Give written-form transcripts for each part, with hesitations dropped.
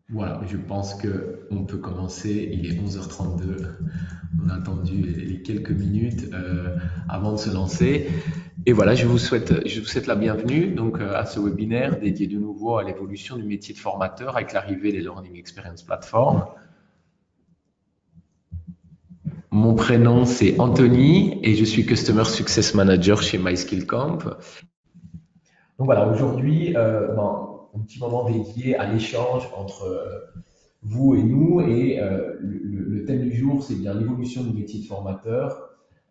Voilà, je pense qu'on peut commencer. Il est 11h32. On a attendu les quelques minutes avant de se lancer. Et voilà, je vous souhaite la bienvenue donc, à ce webinaire dédié de nouveau à l'évolution du métier de formateur avec l'arrivée des Learning Experience Platform. Mon prénom, c'est Anthony et je suis Customer Success Manager chez MySkillCamp. Donc voilà, aujourd'hui, un petit moment dédié à l'échange entre vous et nous. Et le thème du jour, c'est bien l'évolution du métier de formateur.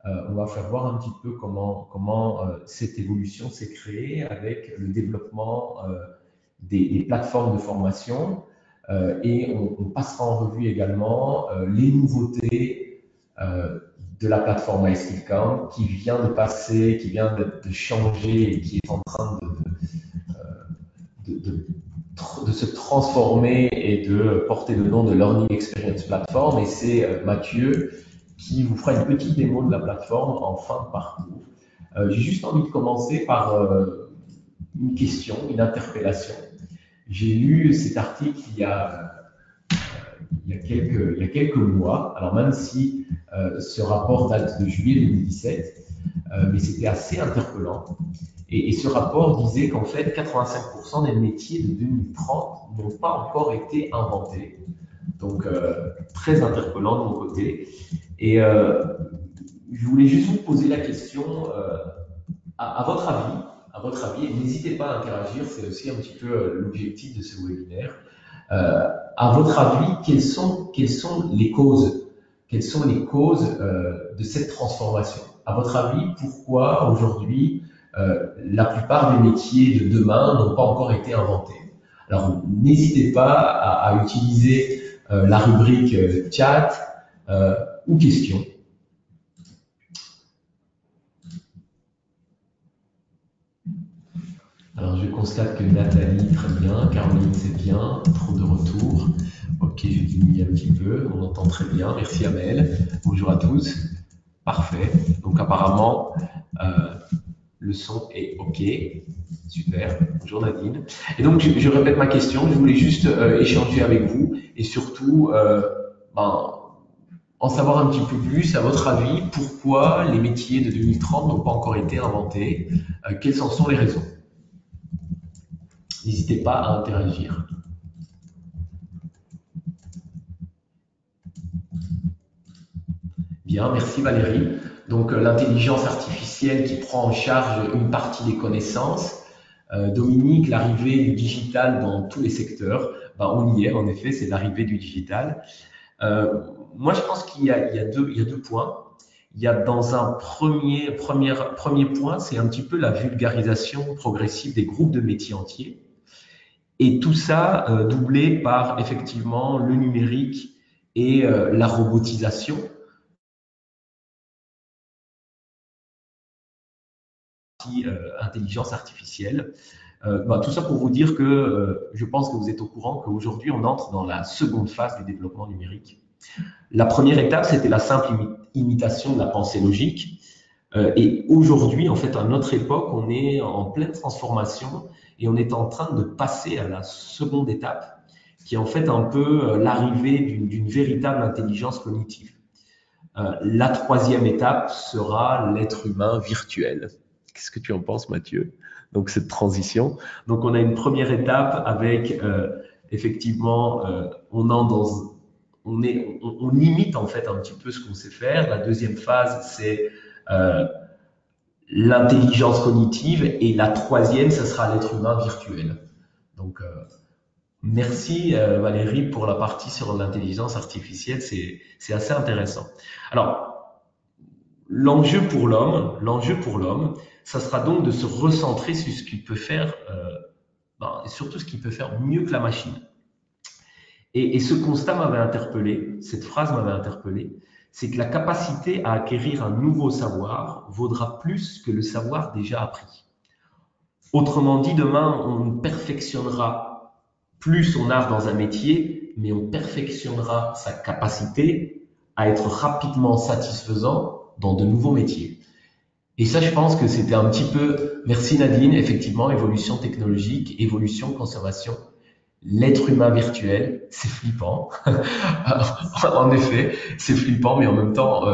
On va faire voir un petit peu comment cette évolution s'est créée avec le développement des plateformes de formation. Et on passera en revue également les nouveautés de la plateforme MySkillCamp qui vient de passer, qui vient de changer et qui est en train de, de, de se transformer et de porter le nom de Learning Experience Platform. Et c'est Mathieu qui vous fera une petite démo de la plateforme en fin de parcours. J'ai juste envie de commencer par une question, une interpellation. J'ai lu cet article il y a quelques mois, alors même si ce rapport date de juillet 2017, mais c'était assez interpellant. Et ce rapport disait qu'en fait, 85% des métiers de 2030 n'ont pas encore été inventés. Donc, très interpellant de mon côté. Et je voulais juste vous poser la question, à votre avis, n'hésitez pas à interagir, c'est aussi un petit peu l'objectif de ce webinaire. À votre avis, quelles sont les causes de cette transformation? À votre avis, pourquoi aujourd'hui la plupart des métiers de demain n'ont pas encore été inventés? Alors, n'hésitez pas à utiliser la rubrique chat ou questions. Alors, je constate que Nathalie, très bien, Caroline, c'est bien, trop de retours. Ok, je diminue un petit peu, on entend très bien. Merci Amel. Bonjour à tous. Parfait. Donc, apparemment, le son est OK. Super. Bonjour Nadine. Et donc, je répète ma question. Je voulais juste échanger avec vous et surtout en savoir un petit peu plus, à votre avis, pourquoi les métiers de 2030 n'ont pas encore été inventés. Quelles en sont les raisons? N'hésitez pas à interagir. Bien, merci Valérie. Donc, l'intelligence artificielle qui prend en charge une partie des connaissances. Dominique, l'arrivée du digital dans tous les secteurs. On y est, en effet, c'est l'arrivée du digital. Moi, je pense qu'il y a deux points. Il y a dans un premier point, c'est un petit peu la vulgarisation progressive des groupes de métiers entiers. Et tout ça doublé par effectivement le numérique et la robotisation. Intelligence artificielle. Tout ça pour vous dire que je pense que vous êtes au courant qu'aujourd'hui, on entre dans la seconde phase du développement numérique. La première étape, c'était la simple imitation de la pensée logique. Et aujourd'hui, en fait, à notre époque, on est en pleine transformation et on est en train de passer à la seconde étape, qui est en fait un peu l'arrivée d'une véritable intelligence cognitive. La troisième étape sera l'être humain virtuel. Qu'est-ce que tu en penses, Mathieu? Donc, cette transition. Donc, on a une première étape avec, effectivement, on imite en fait un petit peu ce qu'on sait faire. La deuxième phase, c'est l'intelligence cognitive. Et la troisième, ce sera l'être humain virtuel. Donc, merci Valérie pour la partie sur l'intelligence artificielle, c'est assez intéressant. Alors, l'enjeu pour l'homme, ça sera donc de se recentrer sur ce qu'il peut faire, et surtout ce qu'il peut faire mieux que la machine. Et ce constat m'avait interpellé, cette phrase m'avait interpellé, c'est que la capacité à acquérir un nouveau savoir vaudra plus que le savoir déjà appris. Autrement dit, demain, on perfectionnera plus son art dans un métier, mais on perfectionnera sa capacité à être rapidement satisfaisant dans de nouveaux métiers. Et ça, je pense que c'était un petit peu, merci Nadine, effectivement, évolution technologique, évolution, conservation. l'être humain virtuel, c'est flippant. En effet, c'est flippant, mais en même temps,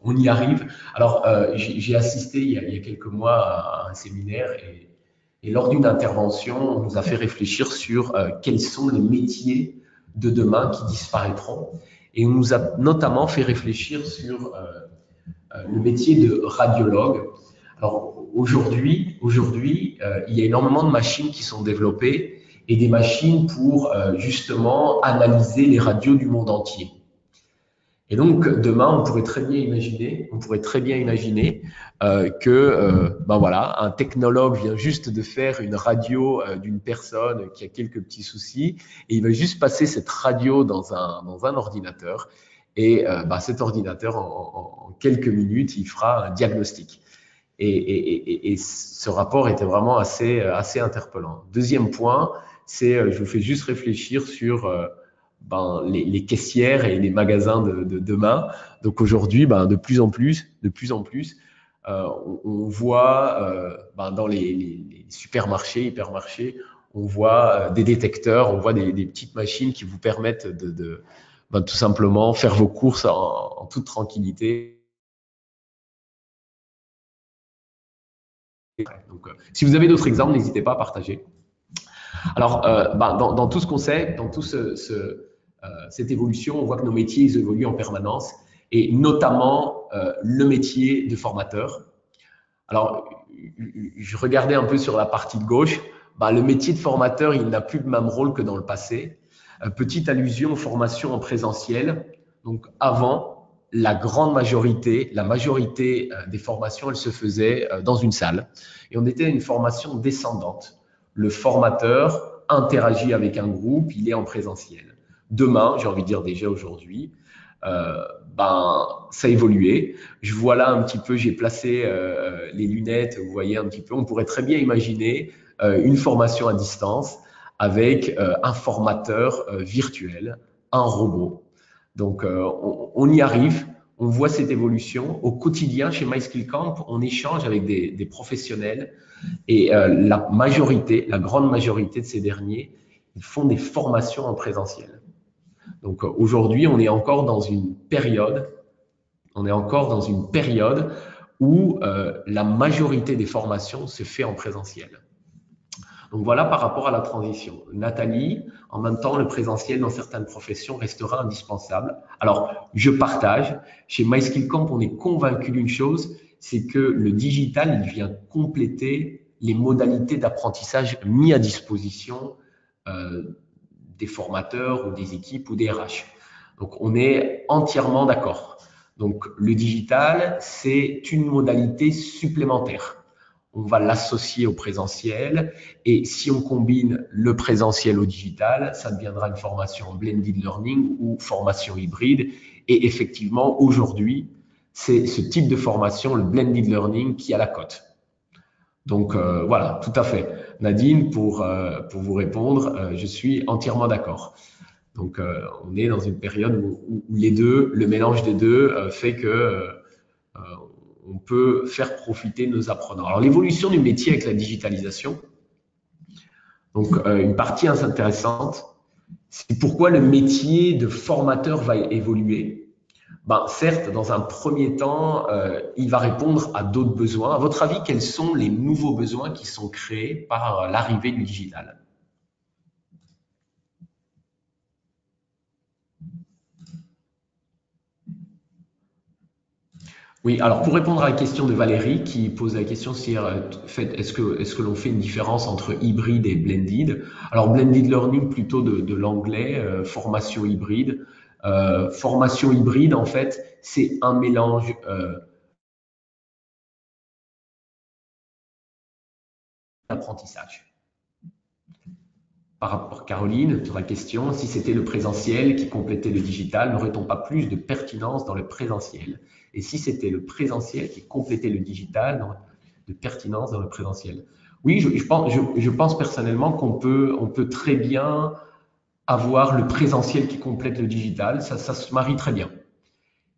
on y arrive. Alors, j'ai assisté il y a quelques mois à un séminaire et lors d'une intervention, on nous a fait réfléchir sur quels sont les métiers de demain qui disparaîtront. Et on nous a notamment fait réfléchir sur le métier de radiologue. Alors aujourd'hui, il y a énormément de machines qui sont développées et des machines pour justement analyser les radios du monde entier. Et donc demain, on pourrait très bien imaginer ben voilà, un technologue vient juste de faire une radio d'une personne qui a quelques petits soucis et il va juste passer cette radio dans un ordinateur et ben, cet ordinateur en quelques minutes, il fera un diagnostic. Et ce rapport était vraiment assez interpellant. Deuxième point, c'est je vous fais juste réfléchir sur ben, les caissières et les magasins de demain. Donc aujourd'hui, ben, de plus en plus, on voit ben, dans les supermarchés, hypermarchés, on voit des détecteurs, on voit des petites machines qui vous permettent de ben, tout simplement faire vos courses en toute tranquillité. Donc, si vous avez d'autres exemples, n'hésitez pas à partager. Alors, ben, dans tout ce qu'on sait, dans toute cette évolution, on voit que nos métiers ils évoluent en permanence, et notamment le métier de formateur. Alors, je regardais un peu sur la partie de gauche, ben, le métier de formateur, il n'a plus le même rôle que dans le passé. Petite allusion aux formations en présentiel. Donc, avant, la majorité des formations, elles se faisaient dans une salle. Et on était à une formation descendante. Le formateur interagit avec un groupe, il est en présentiel. Demain, j'ai envie de dire déjà aujourd'hui, ben, ça a évolué. Je vois là un petit peu, j'ai placé les lunettes, vous voyez un petit peu, on pourrait très bien imaginer une formation à distance avec un formateur virtuel, un robot. Donc, on y arrive, on voit cette évolution. Au quotidien, chez MySkillCamp, on échange avec des professionnels et la grande majorité de ces derniers, ils font des formations en présentiel. Donc, aujourd'hui, on est encore dans une période où la majorité des formations se fait en présentiel. Donc voilà par rapport à la transition. Nathalie, en même temps, le présentiel dans certaines professions restera indispensable. Alors, je partage. Chez MySkillCamp, on est convaincu d'une chose, c'est que le digital, il vient compléter les modalités d'apprentissage mis à disposition des formateurs ou des équipes ou des RH. Donc, on est entièrement d'accord. Donc, le digital, c'est une modalité supplémentaire. On va l'associer au présentiel et si on combine le présentiel au digital, ça deviendra une formation blended learning ou formation hybride. Et effectivement, aujourd'hui, c'est ce type de formation, le blended learning, qui a la cote. Donc voilà, tout à fait. Nadine, pour vous répondre, je suis entièrement d'accord. Donc on est dans une période où les deux, le mélange des deux fait que on peut faire profiter nos apprenants. Alors, l'évolution du métier avec la digitalisation, donc une partie intéressante, c'est pourquoi le métier de formateur va évoluer. Ben, certes, dans un premier temps, il va répondre à d'autres besoins. À votre avis, quels sont les nouveaux besoins qui sont créés par l'arrivée du digital ? Oui, alors pour répondre à la question de Valérie qui pose la question si est-ce que l'on fait une différence entre hybride et blended? Alors blended learning plutôt de l'anglais, formation hybride. Formation hybride en fait c'est un mélange d'apprentissage. Par rapport à Caroline, sur la question, si c'était le présentiel qui complétait le digital, n'aurait-on pas plus de pertinence dans le présentiel? Et si c'était le présentiel qui complétait le digital, de pertinence dans le présentiel? Oui, je pense personnellement qu'on peut très bien avoir le présentiel qui complète le digital, ça se marie très bien.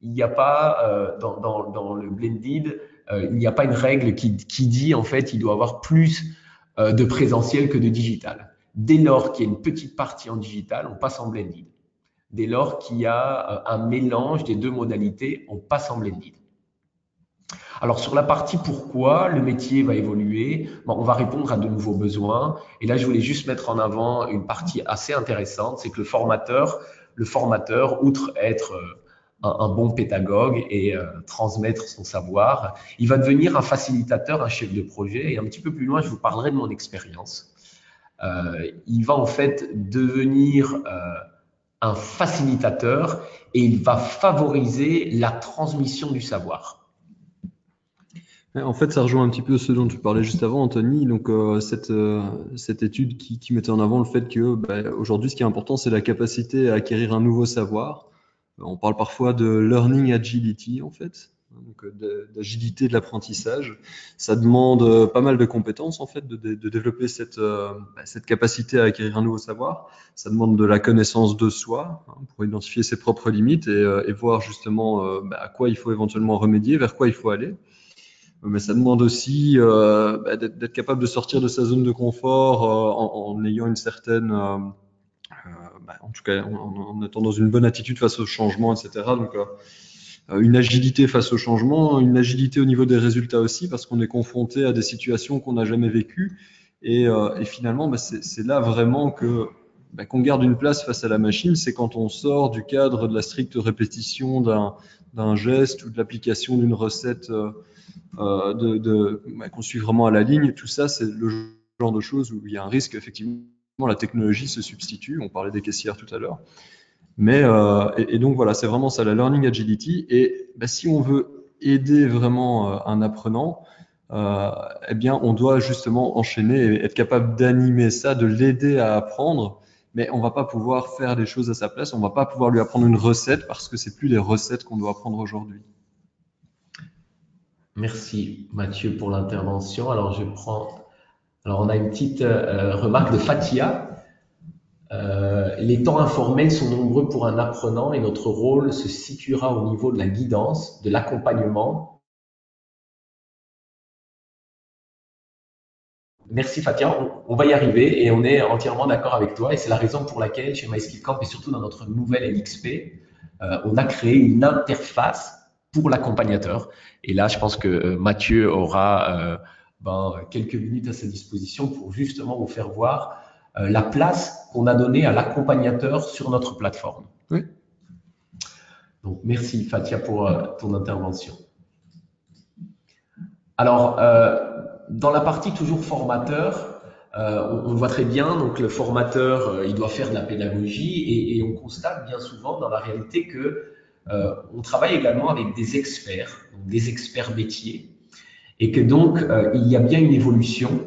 Il n'y a pas, dans le blended, il n'y a pas une règle qui dit en fait il doit avoir plus de présentiel que de digital. Dès lors qu'il y a une petite partie en digital, on passe en blended. Dès lors qu'il y a un mélange des deux modalités, on passe en blended. Alors, sur la partie pourquoi le métier va évoluer, bon, on va répondre à de nouveaux besoins. Et là, je voulais juste mettre en avant une partie assez intéressante, c'est que le formateur, outre être un bon pédagogue et transmettre son savoir, il va devenir un facilitateur, un chef de projet. Et un petit peu plus loin, je vous parlerai de mon expérience. Il va en fait devenir un facilitateur et il va favoriser la transmission du savoir. En fait, ça rejoint un petit peu ce dont tu parlais juste avant, Anthony. Donc, cette étude qui mettait en avant le fait que aujourd'hui, ce qui est important, c'est la capacité à acquérir un nouveau savoir. On parle parfois de learning agility, en fait, donc d'agilité de l'apprentissage. Ça demande pas mal de compétences, en fait, de développer cette capacité à acquérir un nouveau savoir. Ça demande de la connaissance de soi, hein, pour identifier ses propres limites et voir justement à quoi il faut éventuellement remédier, vers quoi il faut aller. Mais ça demande aussi d'être capable de sortir de sa zone de confort en ayant une certaine, en tout cas, en étant dans une bonne attitude face au changement, etc. Donc, une agilité face au changement, une agilité au niveau des résultats aussi, parce qu'on est confronté à des situations qu'on n'a jamais vécues. Et finalement, c'est là vraiment qu'on garde une place face à la machine, c'est quand on sort du cadre de la stricte répétition d'un geste ou de l'application d'une recette qu'on suit vraiment à la ligne. Tout ça, c'est le genre de choses où il y a un risque, effectivement, la technologie se substitue. On parlait des caissières tout à l'heure. Mais, et donc voilà, c'est vraiment ça, la learning agility. Et si on veut aider vraiment un apprenant, eh bien, on doit justement enchaîner et être capable d'animer ça, de l'aider à apprendre. Mais on va pas pouvoir faire des choses à sa place. On va pas pouvoir lui apprendre une recette parce que c'est plus les recettes qu'on doit apprendre aujourd'hui. Merci Mathieu pour l'intervention. Alors on a une petite remarque de Fatia. Les temps informels sont nombreux pour un apprenant et notre rôle se situera au niveau de la guidance, de l'accompagnement. Merci Fatia, on va y arriver et on est entièrement d'accord avec toi et c'est la raison pour laquelle chez MySkillCamp et surtout dans notre nouvelle LXP, on a créé une interface pour l'accompagnateur. Et là, je pense que Mathieu aura quelques minutes à sa disposition pour justement vous faire voir la place qu'on a donnée à l'accompagnateur sur notre plateforme. Oui. Donc, merci Fatia pour ton intervention. Alors, dans la partie toujours formateur, on voit très bien, donc le formateur, il doit faire de la pédagogie et on constate bien souvent dans la réalité que on travaille également avec des experts métiers, et que donc il y a bien une évolution,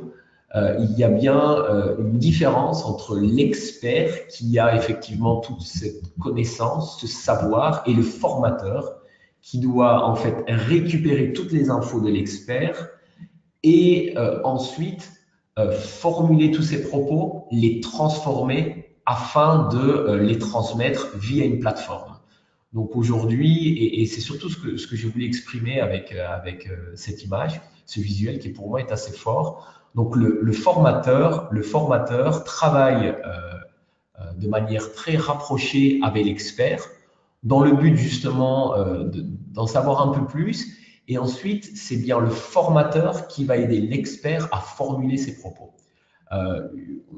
il y a bien une différence entre l'expert qui a effectivement toute cette connaissance, ce savoir, et le formateur qui doit en fait récupérer toutes les infos de l'expert et ensuite formuler tous ces propos, les transformer afin de les transmettre via une plateforme. Donc aujourd'hui, et c'est surtout ce que je voulais exprimer avec cette image, ce visuel qui pour moi est assez fort. Donc le formateur travaille de manière très rapprochée avec l'expert dans le but justement d'en savoir un peu plus. Et ensuite, c'est bien le formateur qui va aider l'expert à formuler ses propos.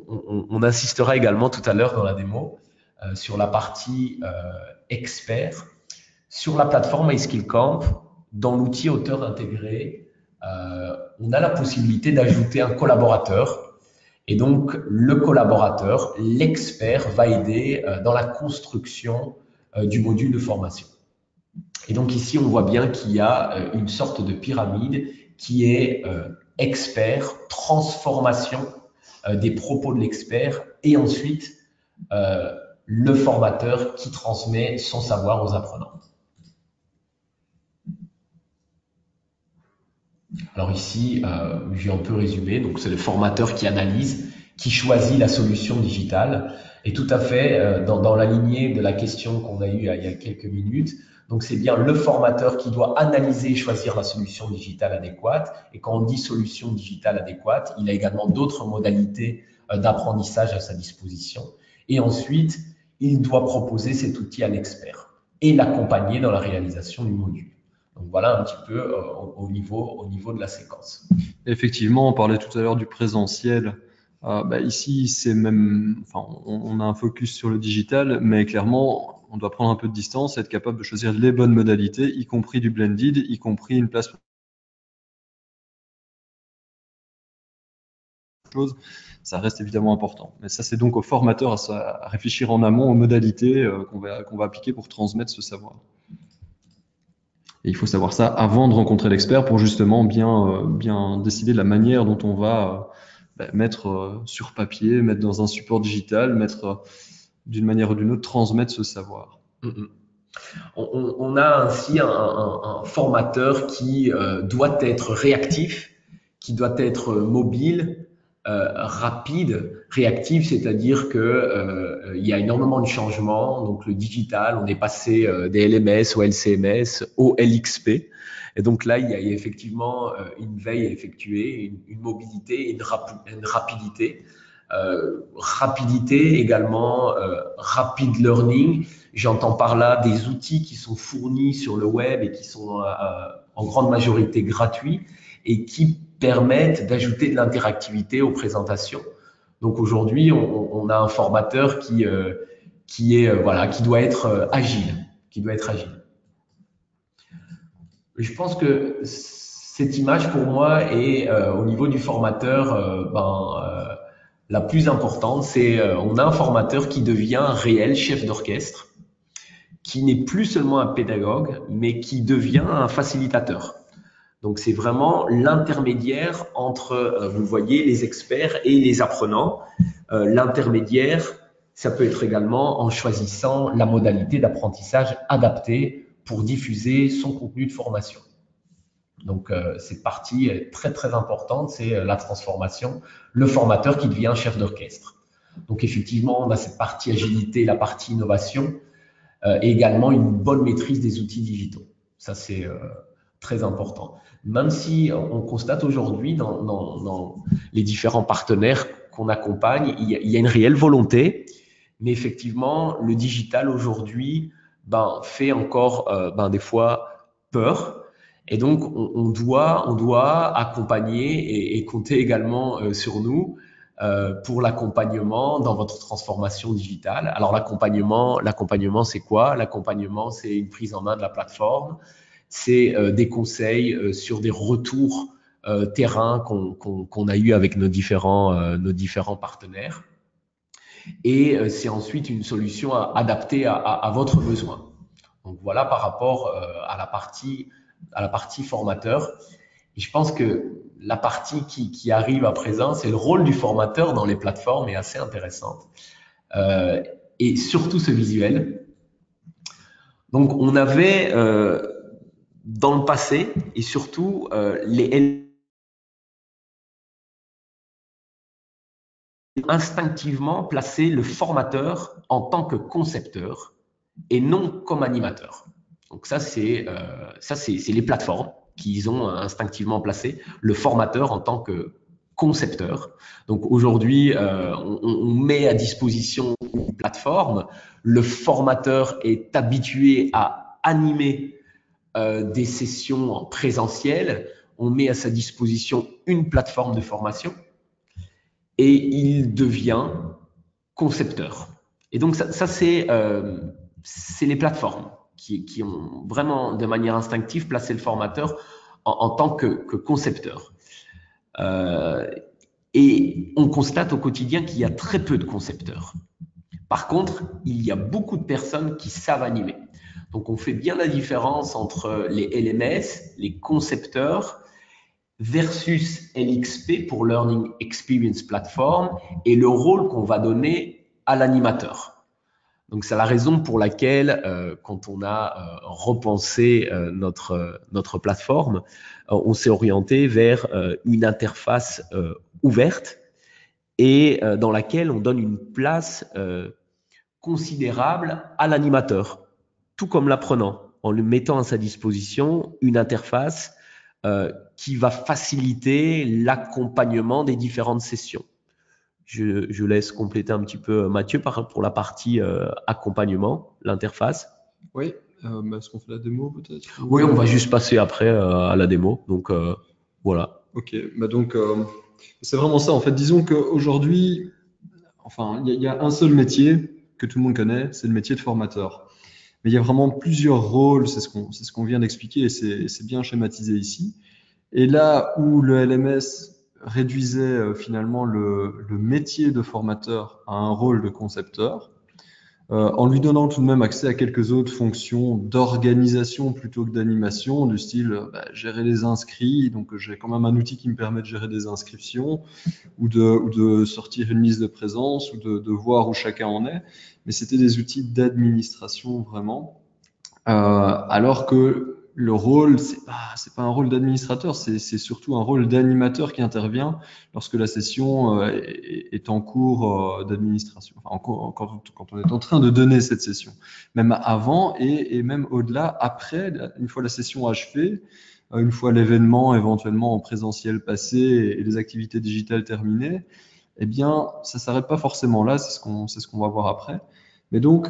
On insistera également tout à l'heure dans la démo sur la partie expert. Sur la plateforme MySkillCamp, dans l'outil auteur intégré, on a la possibilité d'ajouter un collaborateur. Et donc, le collaborateur, l'expert, va aider dans la construction du module de formation. Et donc ici, on voit bien qu'il y a une sorte de pyramide qui est expert, transformation des propos de l'expert, et ensuite le formateur qui transmet son savoir aux apprenants. Alors ici, j'ai un peu résumé, donc c'est le formateur qui analyse, qui choisit la solution digitale, et tout à fait dans la lignée de la question qu'on a eue il y a quelques minutes. Donc c'est bien le formateur qui doit analyser et choisir la solution digitale adéquate, et quand on dit solution digitale adéquate, il a également d'autres modalités d'apprentissage à sa disposition. Et ensuite, il doit proposer cet outil à l'expert et l'accompagner dans la réalisation du module. Donc voilà un petit peu au niveau de la séquence. Effectivement, on parlait tout à l'heure du présentiel. Ici, c'est même, enfin, on a un focus sur le digital, mais clairement, on doit prendre un peu de distance, être capable de choisir les bonnes modalités, y compris du blended, y compris une place. Ça reste évidemment important. Mais ça, c'est donc au formateur à réfléchir en amont aux modalités qu'on va appliquer pour transmettre ce savoir. Et il faut savoir ça avant de rencontrer l'expert pour justement bien décider de la manière dont on va mettre sur papier, mettre dans un support digital, mettre d'une manière ou d'une autre, transmettre ce savoir. On a ainsi un formateur qui doit être réactif, qui doit être mobile, rapide, réactif, c'est-à-dire que il y a énormément de changements. Donc le digital, on est passé des LMS au LCMS au LXP. Et donc là, il y a effectivement une veille à effectuer, une mobilité, une rapidité. Rapidité également, rapid learning. J'entends par là des outils qui sont fournis sur le web et qui sont en grande majorité gratuits et qui permettent d'ajouter de l'interactivité aux présentations. Donc aujourd'hui, on a un formateur qui doit être agile, Je pense que cette image pour moi est au niveau du formateur, la plus importante. C'est on a un formateur qui devient un réel chef d'orchestre, qui n'est plus seulement un pédagogue, mais qui devient un facilitateur. Donc c'est vraiment l'intermédiaire entre, vous voyez, les experts et les apprenants. L'intermédiaire, ça peut être également en choisissant la modalité d'apprentissage adaptée pour diffuser son contenu de formation. Donc cette partie est très très importante, c'est la transformation, le formateur qui devient chef d'orchestre. Donc effectivement, on a cette partie agilité, la partie innovation, et également une bonne maîtrise des outils digitaux. Ça c'est très important. Même si on constate aujourd'hui dans les différents partenaires qu'on accompagne, il y a une réelle volonté, mais effectivement, le digital aujourd'hui fait encore des fois peur. Et donc, on doit accompagner et compter également sur nous pour l'accompagnement dans votre transformation digitale. Alors, l'accompagnement, c'est quoi? L'accompagnement, c'est une prise en main de la plateforme, c'est des conseils sur des retours terrain qu'on a eu avec nos différents partenaires. Et c'est ensuite une solution adaptée à votre besoin. Donc voilà par rapport à la partie formateur. Et je pense que la partie qui arrive à présent, c'est le rôle du formateur dans les plateformes est assez intéressante. Et surtout ce visuel. Donc on avait dans le passé et surtout instinctivement placer le formateur en tant que concepteur et non comme animateur. Donc ça c'est les plateformes qui ont instinctivement placé le formateur en tant que concepteur. Donc aujourd'hui, on met à disposition une plateforme. Le formateur est habitué à animer des sessions en présentiel. On met à sa disposition une plateforme de formation et il devient concepteur. Et donc ça c'est les plateformes qui ont vraiment de manière instinctive placé le formateur en tant que concepteur. Et on constate au quotidien qu'il y a très peu de concepteurs. Par contre, il y a beaucoup de personnes qui savent animer. Donc on fait bien la différence entre les LMS, les concepteurs, versus LXP pour Learning Experience Platform et le rôle qu'on va donner à l'animateur. Donc c'est la raison pour laquelle quand on a repensé notre plateforme, on s'est orienté vers une interface ouverte et dans laquelle on donne une place considérable à l'animateur, tout comme l'apprenant, en lui mettant à sa disposition une interface qui va faciliter l'accompagnement des différentes sessions. Je laisse compléter un petit peu Mathieu pour la partie accompagnement, l'interface. Oui, est-ce qu'on fait la démo peut-être? Oui, on va juste passer après à la démo. Donc voilà. Ok, donc c'est vraiment ça. En fait, disons qu'aujourd'hui, enfin, il y a un seul métier que tout le monde connaît, c'est le métier de formateur. Mais il y a vraiment plusieurs rôles, c'est ce qu'on vient d'expliquer et c'est bien schématisé ici. Et là où le LMS réduisait finalement le métier de formateur à un rôle de concepteur, en lui donnant tout de même accès à quelques autres fonctions d'organisation plutôt que d'animation, du style gérer les inscrits, donc j'ai quand même un outil qui me permet de gérer des inscriptions, ou de sortir une liste de présence, ou de voir où chacun en est, mais c'était des outils d'administration vraiment. Alors que le rôle, c'est pas un rôle d'administrateur, c'est surtout un rôle d'animateur qui intervient lorsque la session est en cours d'administration, enfin, quand on est en train de donner cette session. Même avant et même au-delà, après, une fois la session achevée, une fois l'événement éventuellement en présentiel passé et les activités digitales terminées, eh bien, ça s'arrête pas forcément là, c'est ce qu'on va voir après. Mais donc,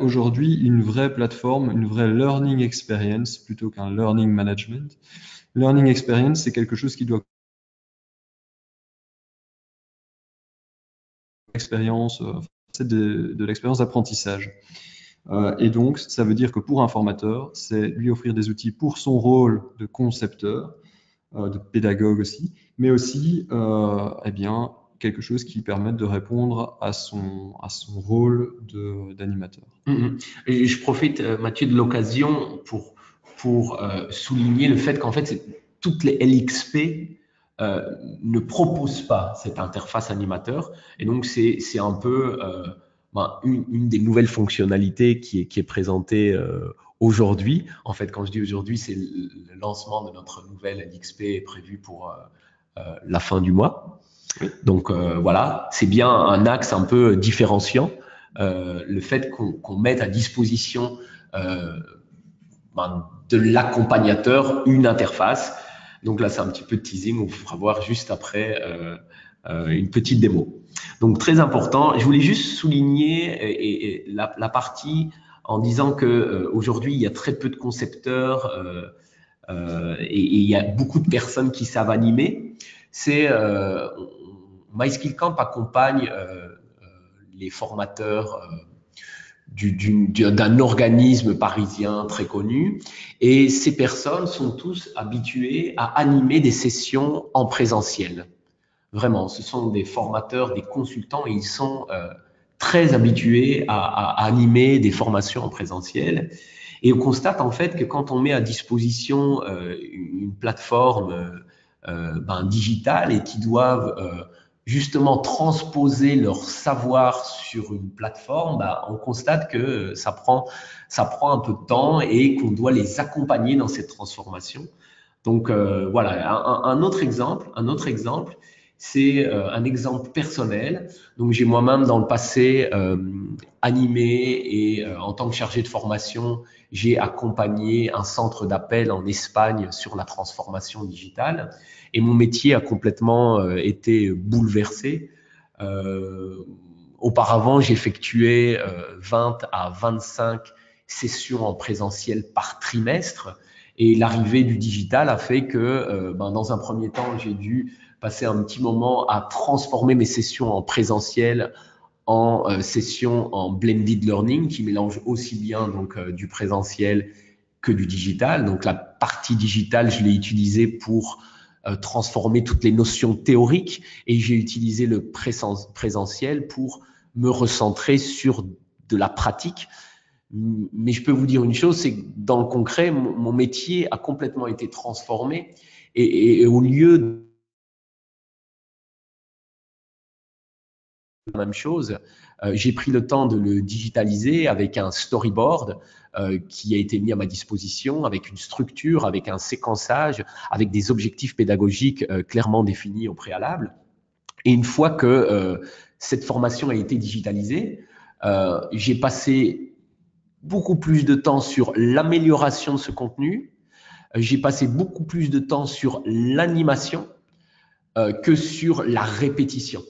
aujourd'hui, une vraie plateforme, une vraie learning experience plutôt qu'un learning management. Learning experience, c'est quelque chose qui doit expérience, c'est de l'expérience d'apprentissage. Et donc, ça veut dire que pour un formateur, c'est lui offrir des outils pour son rôle de concepteur, de pédagogue aussi, mais aussi, eh bien, quelque chose qui permette de répondre à son rôle d'animateur. Et je profite, Mathieu, de l'occasion pour souligner le fait qu'en fait, toutes les LXP ne proposent pas cette interface animateur. Et donc, c'est un peu une des nouvelles fonctionnalités qui est présentée aujourd'hui. En fait, quand je dis aujourd'hui, c'est le lancement de notre nouvelle LXP prévu pour la fin du mois. Donc voilà, c'est bien un axe un peu différenciant. Le fait qu'on mette à disposition de l'accompagnateur une interface. Donc là, c'est un petit peu de teasing, on vous fera voir juste après une petite démo. Donc très important. Je voulais juste souligner la partie en disant que aujourd'hui, il y a très peu de concepteurs et il y a beaucoup de personnes qui savent animer. C'est MySkillCamp accompagne les formateurs d'un organisme parisien très connu. Et ces personnes sont tous habituées à animer des sessions en présentiel. Vraiment, ce sont des formateurs, des consultants, et ils sont très habitués à animer des formations en présentiel. Et on constate en fait que quand on met à disposition une plateforme digitale et qui doivent justement transposer leur savoir sur une plateforme, on constate que ça prend un peu de temps et qu'on doit les accompagner dans cette transformation. Donc voilà, un autre exemple, c'est un exemple personnel. Donc j'ai moi-même dans le passé animé et en tant que chargé de formation, j'ai accompagné un centre d'appel en Espagne sur la transformation digitale. Et mon métier a complètement été bouleversé. Auparavant, j'effectuais 20 à 25 sessions en présentiel par trimestre. Et l'arrivée du digital a fait que, dans un premier temps, j'ai dû passer un petit moment à transformer mes sessions en présentiel en sessions en blended learning, qui mélange aussi bien donc du présentiel que du digital. Donc la partie digitale, je l'ai utilisée pour transformer toutes les notions théoriques et j'ai utilisé le présentiel pour me recentrer sur de la pratique. Mais je peux vous dire une chose, c'est que dans le concret, mon métier a complètement été transformé et au lieu de la même chose, j'ai pris le temps de le digitaliser avec un storyboard qui a été mis à ma disposition, avec une structure, avec un séquençage, avec des objectifs pédagogiques clairement définis au préalable. Et une fois que cette formation a été digitalisée, j'ai passé beaucoup plus de temps sur l'amélioration de ce contenu. J'ai passé beaucoup plus de temps sur l'animation que sur la répétition.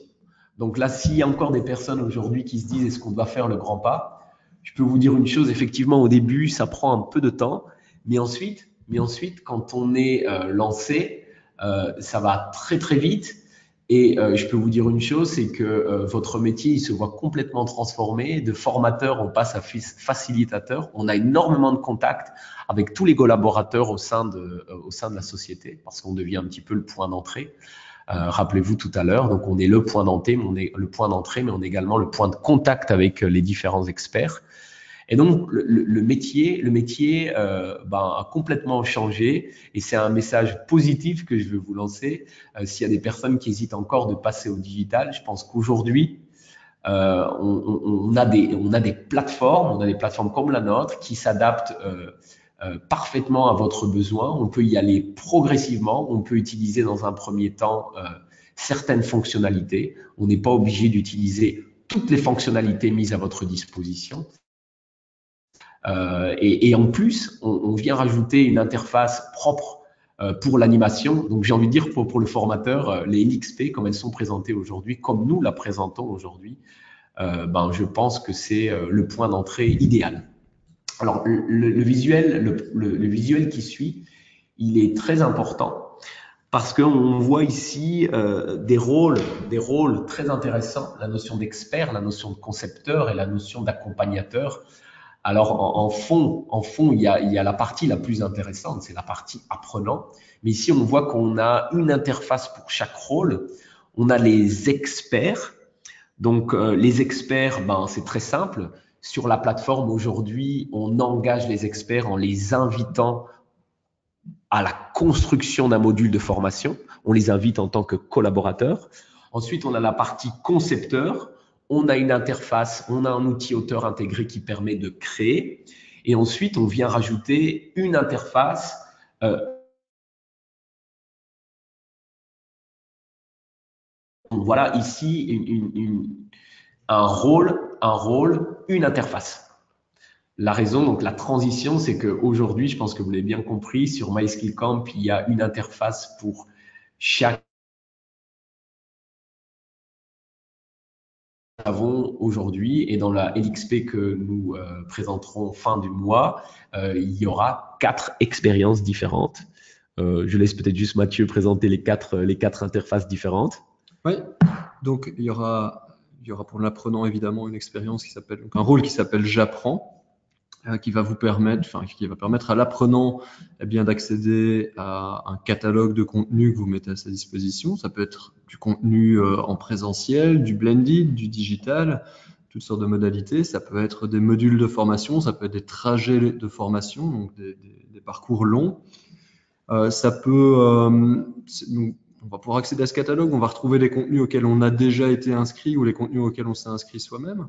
Donc là, s'il y a encore des personnes aujourd'hui qui se disent est-ce qu'on doit faire le grand pas, je peux vous dire une chose, effectivement, au début, ça prend un peu de temps, mais ensuite quand on est lancé, ça va très très vite. Et je peux vous dire une chose, c'est que votre métier, il se voit complètement transformé. De formateur, on passe à facilitateur. On a énormément de contacts avec tous les collaborateurs au sein de la société, parce qu'on devient un petit peu le point d'entrée. Rappelez-vous tout à l'heure, donc on est le point d'entrée, mais on est également le point de contact avec les différents experts. Et donc le métier a complètement changé, et c'est un message positif que je veux vous lancer. S'il y a des personnes qui hésitent encore de passer au digital, je pense qu'aujourd'hui on a des plateformes comme la nôtre qui s'adaptent parfaitement à votre besoin. On peut y aller progressivement. On peut utiliser dans un premier temps certaines fonctionnalités. On n'est pas obligé d'utiliser toutes les fonctionnalités mises à votre disposition. Et en plus, on vient rajouter une interface propre pour l'animation. Donc, j'ai envie de dire pour le formateur, les LXP, comme elles sont présentées aujourd'hui, comme nous la présentons aujourd'hui, je pense que c'est le point d'entrée idéal. Alors, le visuel qui suit, il est très important parce qu'on voit ici des rôles très intéressants, la notion d'expert, la notion de concepteur et la notion d'accompagnateur. Alors, en fond, il y a la partie la plus intéressante, c'est la partie apprenant. Mais ici, on voit qu'on a une interface pour chaque rôle. On a les experts. Donc, les experts, c'est très simple. Sur la plateforme aujourd'hui, on engage les experts en les invitant à la construction d'un module de formation. On les invite en tant que collaborateurs. Ensuite, on a la partie concepteur. On a une interface, on a un outil auteur intégré qui permet de créer. Et ensuite, on vient rajouter une interface voilà ici un rôle, une interface. La raison, donc la transition, c'est qu'aujourd'hui, je pense que vous l'avez bien compris, sur MySkillCamp, il y a une interface pour chaque avons aujourd'hui, et dans la LXP que nous présenterons fin du mois, il y aura 4 expériences différentes. Je laisse peut-être juste Mathieu présenter les quatre interfaces différentes. Oui, donc il y aura pour l'apprenant évidemment une expérience qui s'appelle, donc un rôle qui s'appelle J'apprends, qui va permettre à l'apprenant d'accéder à un catalogue de contenu que vous mettez à sa disposition. Ça peut être du contenu en présentiel, du blended, du digital, toutes sortes de modalités. Ça peut être des modules de formation, ça peut être des trajets de formation, donc des parcours longs. On va pouvoir accéder à ce catalogue, on va retrouver les contenus auxquels on a déjà été inscrit ou les contenus auxquels on s'est inscrit soi-même.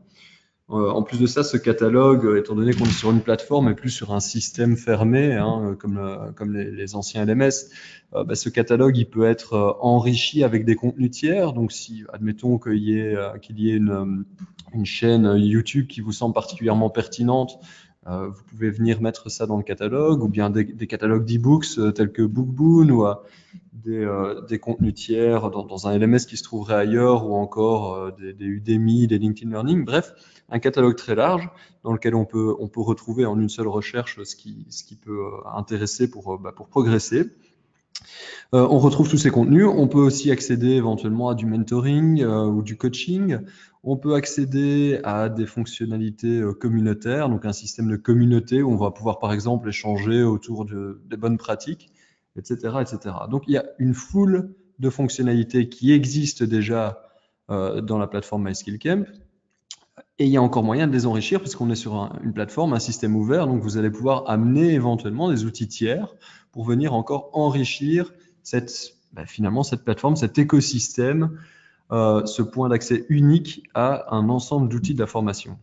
En plus de ça, ce catalogue, étant donné qu'on est sur une plateforme et plus sur un système fermé, comme les anciens LMS, ce catalogue il peut être enrichi avec des contenus tiers. Donc, si admettons qu'il y ait une chaîne YouTube qui vous semble particulièrement pertinente, vous pouvez venir mettre ça dans le catalogue, ou bien des catalogues d'e-books tels que Bookboon, ou des contenus tiers dans un LMS qui se trouverait ailleurs, ou encore des Udemy, des LinkedIn Learning. Bref, un catalogue très large dans lequel on peut retrouver en une seule recherche ce qui peut intéresser pour progresser. On retrouve tous ces contenus. On peut aussi accéder éventuellement à du mentoring ou du coaching. On peut accéder à des fonctionnalités communautaires, donc un système de communauté où on va pouvoir par exemple échanger autour des bonnes pratiques, etc., etc. Donc il y a une foule de fonctionnalités qui existent déjà dans la plateforme MySkillCamp. Et il y a encore moyen de les enrichir puisqu'on est sur une plateforme, un système ouvert. Donc, vous allez pouvoir amener éventuellement des outils tiers pour venir encore enrichir finalement cette plateforme, cet écosystème, ce point d'accès unique à un ensemble d'outils de la formation.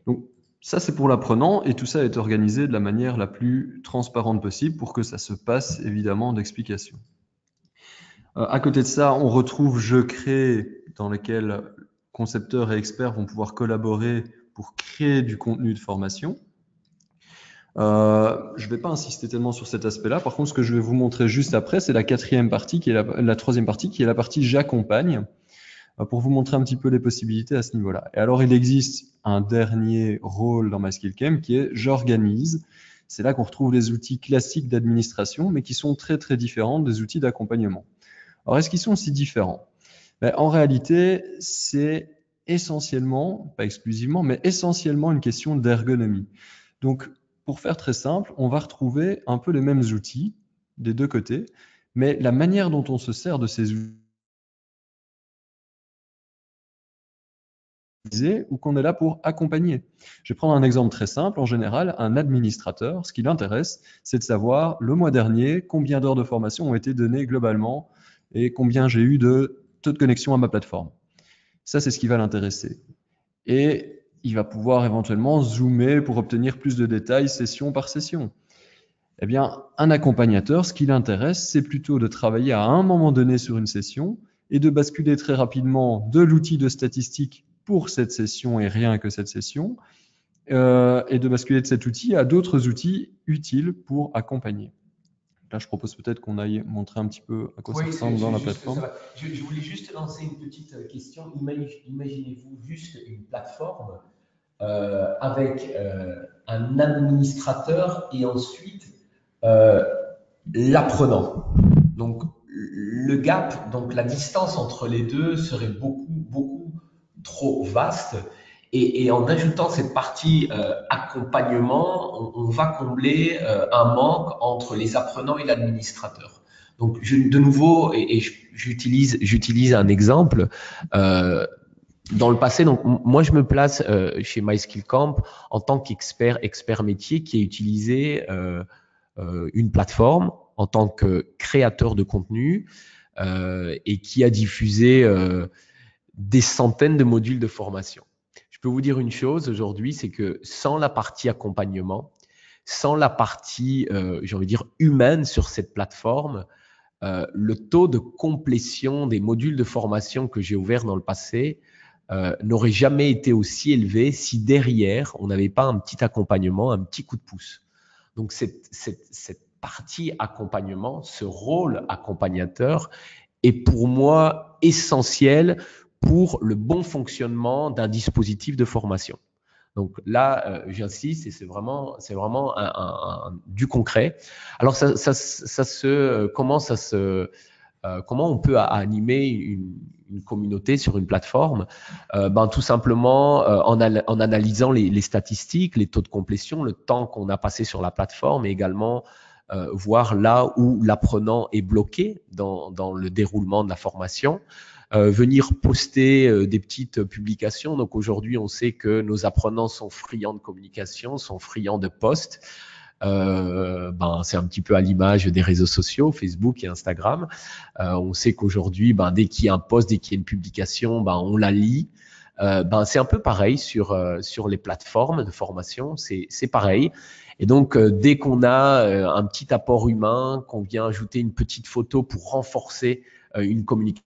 Donc, ça, c'est pour l'apprenant et tout ça est organisé de la manière la plus transparente possible pour que ça se passe évidemment d'explication. À côté de ça, on retrouve Je crée dans lequel concepteurs et experts vont pouvoir collaborer pour créer du contenu de formation. Je ne vais pas insister tellement sur cet aspect-là. Par contre, ce que je vais vous montrer juste après, c'est la troisième partie, qui est la partie J'accompagne. pour vous montrer un petit peu les possibilités à ce niveau-là. Et alors, il existe un dernier rôle dans MySkillCamp qui est j'organise. C'est là qu'on retrouve les outils classiques d'administration, mais qui sont très, très différents des outils d'accompagnement. Alors, est-ce qu'ils sont si différents? En réalité, c'est essentiellement, pas exclusivement, mais essentiellement une question d'ergonomie. Donc, pour faire très simple, on va retrouver un peu les mêmes outils des deux côtés, mais la manière dont on se sert de ces outils ou qu'on est là pour accompagner. Je vais prendre un exemple très simple. En général, un administrateur, ce qui l'intéresse, c'est de savoir le mois dernier combien d'heures de formation ont été données globalement et combien j'ai eu de taux de connexion à ma plateforme. Ça, c'est ce qui va l'intéresser. Et il va pouvoir éventuellement zoomer pour obtenir plus de détails session par session. Eh bien, un accompagnateur, ce qui l'intéresse, c'est plutôt de travailler à un moment donné sur une session et de basculer très rapidement de l'outil de statistique pour cette session et rien que cette session, et de basculer de cet outil à d'autres outils utiles pour accompagner. Là, je propose peut-être qu'on aille montrer un petit peu à quoi ça Oui, ressemble dans la juste plateforme. ça. Je voulais juste lancer une petite question. Imaginez-vous juste une plateforme avec un administrateur et ensuite euh, l'apprenant. Donc, le gap, donc la distance entre les deux serait beaucoup trop vaste. Et en ajoutant cette partie accompagnement, on va combler un manque entre les apprenants et l'administrateur. Donc, de nouveau, et j'utilise un exemple. Dans le passé, donc moi je me place chez MySkillCamp en tant expert métier qui a utilisé une plateforme en tant que créateur de contenu et qui a diffusé des centaines de modules de formation. Je peux vous dire une chose aujourd'hui, c'est que sans la partie accompagnement, sans la partie, j'ai envie de dire, humaine sur cette plateforme, le taux de complétion des modules de formation que j'ai ouverts dans le passé n'aurait jamais été aussi élevé si derrière, on n'avait pas un petit accompagnement, un petit coup de pouce. Donc, cette partie accompagnement, ce rôle accompagnateur est pour moi essentiel pour le bon fonctionnement d'un dispositif de formation. Donc là, j'insiste, et c'est vraiment du concret. Alors, comment on peut animer une communauté sur une plateforme tout simplement en analysant les statistiques, les taux de complétion, le temps qu'on a passé sur la plateforme et également voir là où l'apprenant est bloqué dans le déroulement de la formation. Venir poster des petites publications. Donc aujourd'hui, on sait que nos apprenants sont friands de communication, sont friands de posts. C'est un petit peu à l'image des réseaux sociaux, Facebook et Instagram. On sait qu'aujourd'hui, dès qu'il y a un post, dès qu'il y a une publication, on la lit. C'est un peu pareil sur les plateformes de formation, c'est pareil. Et donc, dès qu'on a un petit apport humain, qu'on vient ajouter une petite photo pour renforcer une communication,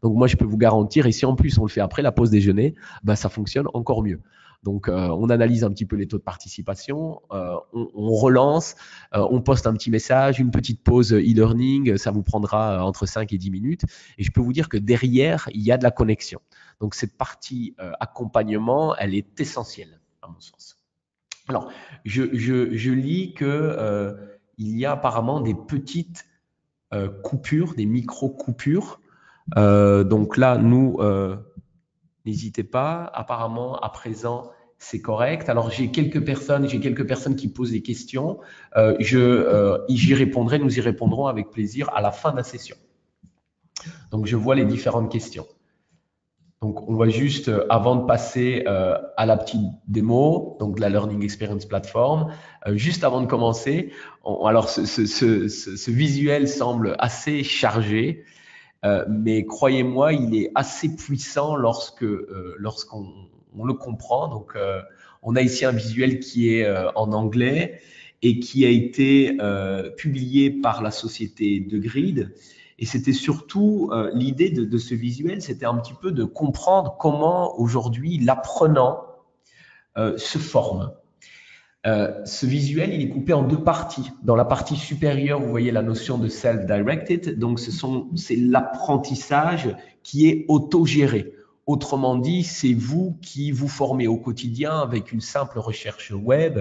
donc moi, je peux vous garantir, et si en plus on le fait après la pause déjeuner, ça fonctionne encore mieux. Donc, on analyse un petit peu les taux de participation, on relance, on poste un petit message, une petite pause e-learning, ça vous prendra entre 5 et 10 minutes. Et je peux vous dire que derrière, il y a de la connexion. Donc, cette partie accompagnement, elle est essentielle, à mon sens. Alors, je lis que il y a apparemment des petites coupures, des micro-coupures. Donc là, nous, n'hésitez pas. Apparemment, à présent, c'est correct. Alors, j'ai quelques personnes qui posent des questions. J'y répondrai, nous y répondrons avec plaisir à la fin de la session. Donc, je vois les différentes questions. Donc, on va juste, avant de passer à la petite démo, donc de la Learning Experience Platform, juste avant de commencer, alors ce visuel semble assez chargé. Mais croyez-moi, il est assez puissant lorsqu'on le comprend. Donc, on a ici un visuel qui est en anglais et qui a été publié par la société De Grid. Et c'était surtout l'idée de ce visuel, c'était un petit peu de comprendre comment aujourd'hui l'apprenant se forme. Ce visuel, il est coupé en deux parties. Dans la partie supérieure, vous voyez la notion de self-directed. Donc, c'est l'apprentissage qui est autogéré. Autrement dit, c'est vous qui vous formez au quotidien avec une simple recherche web,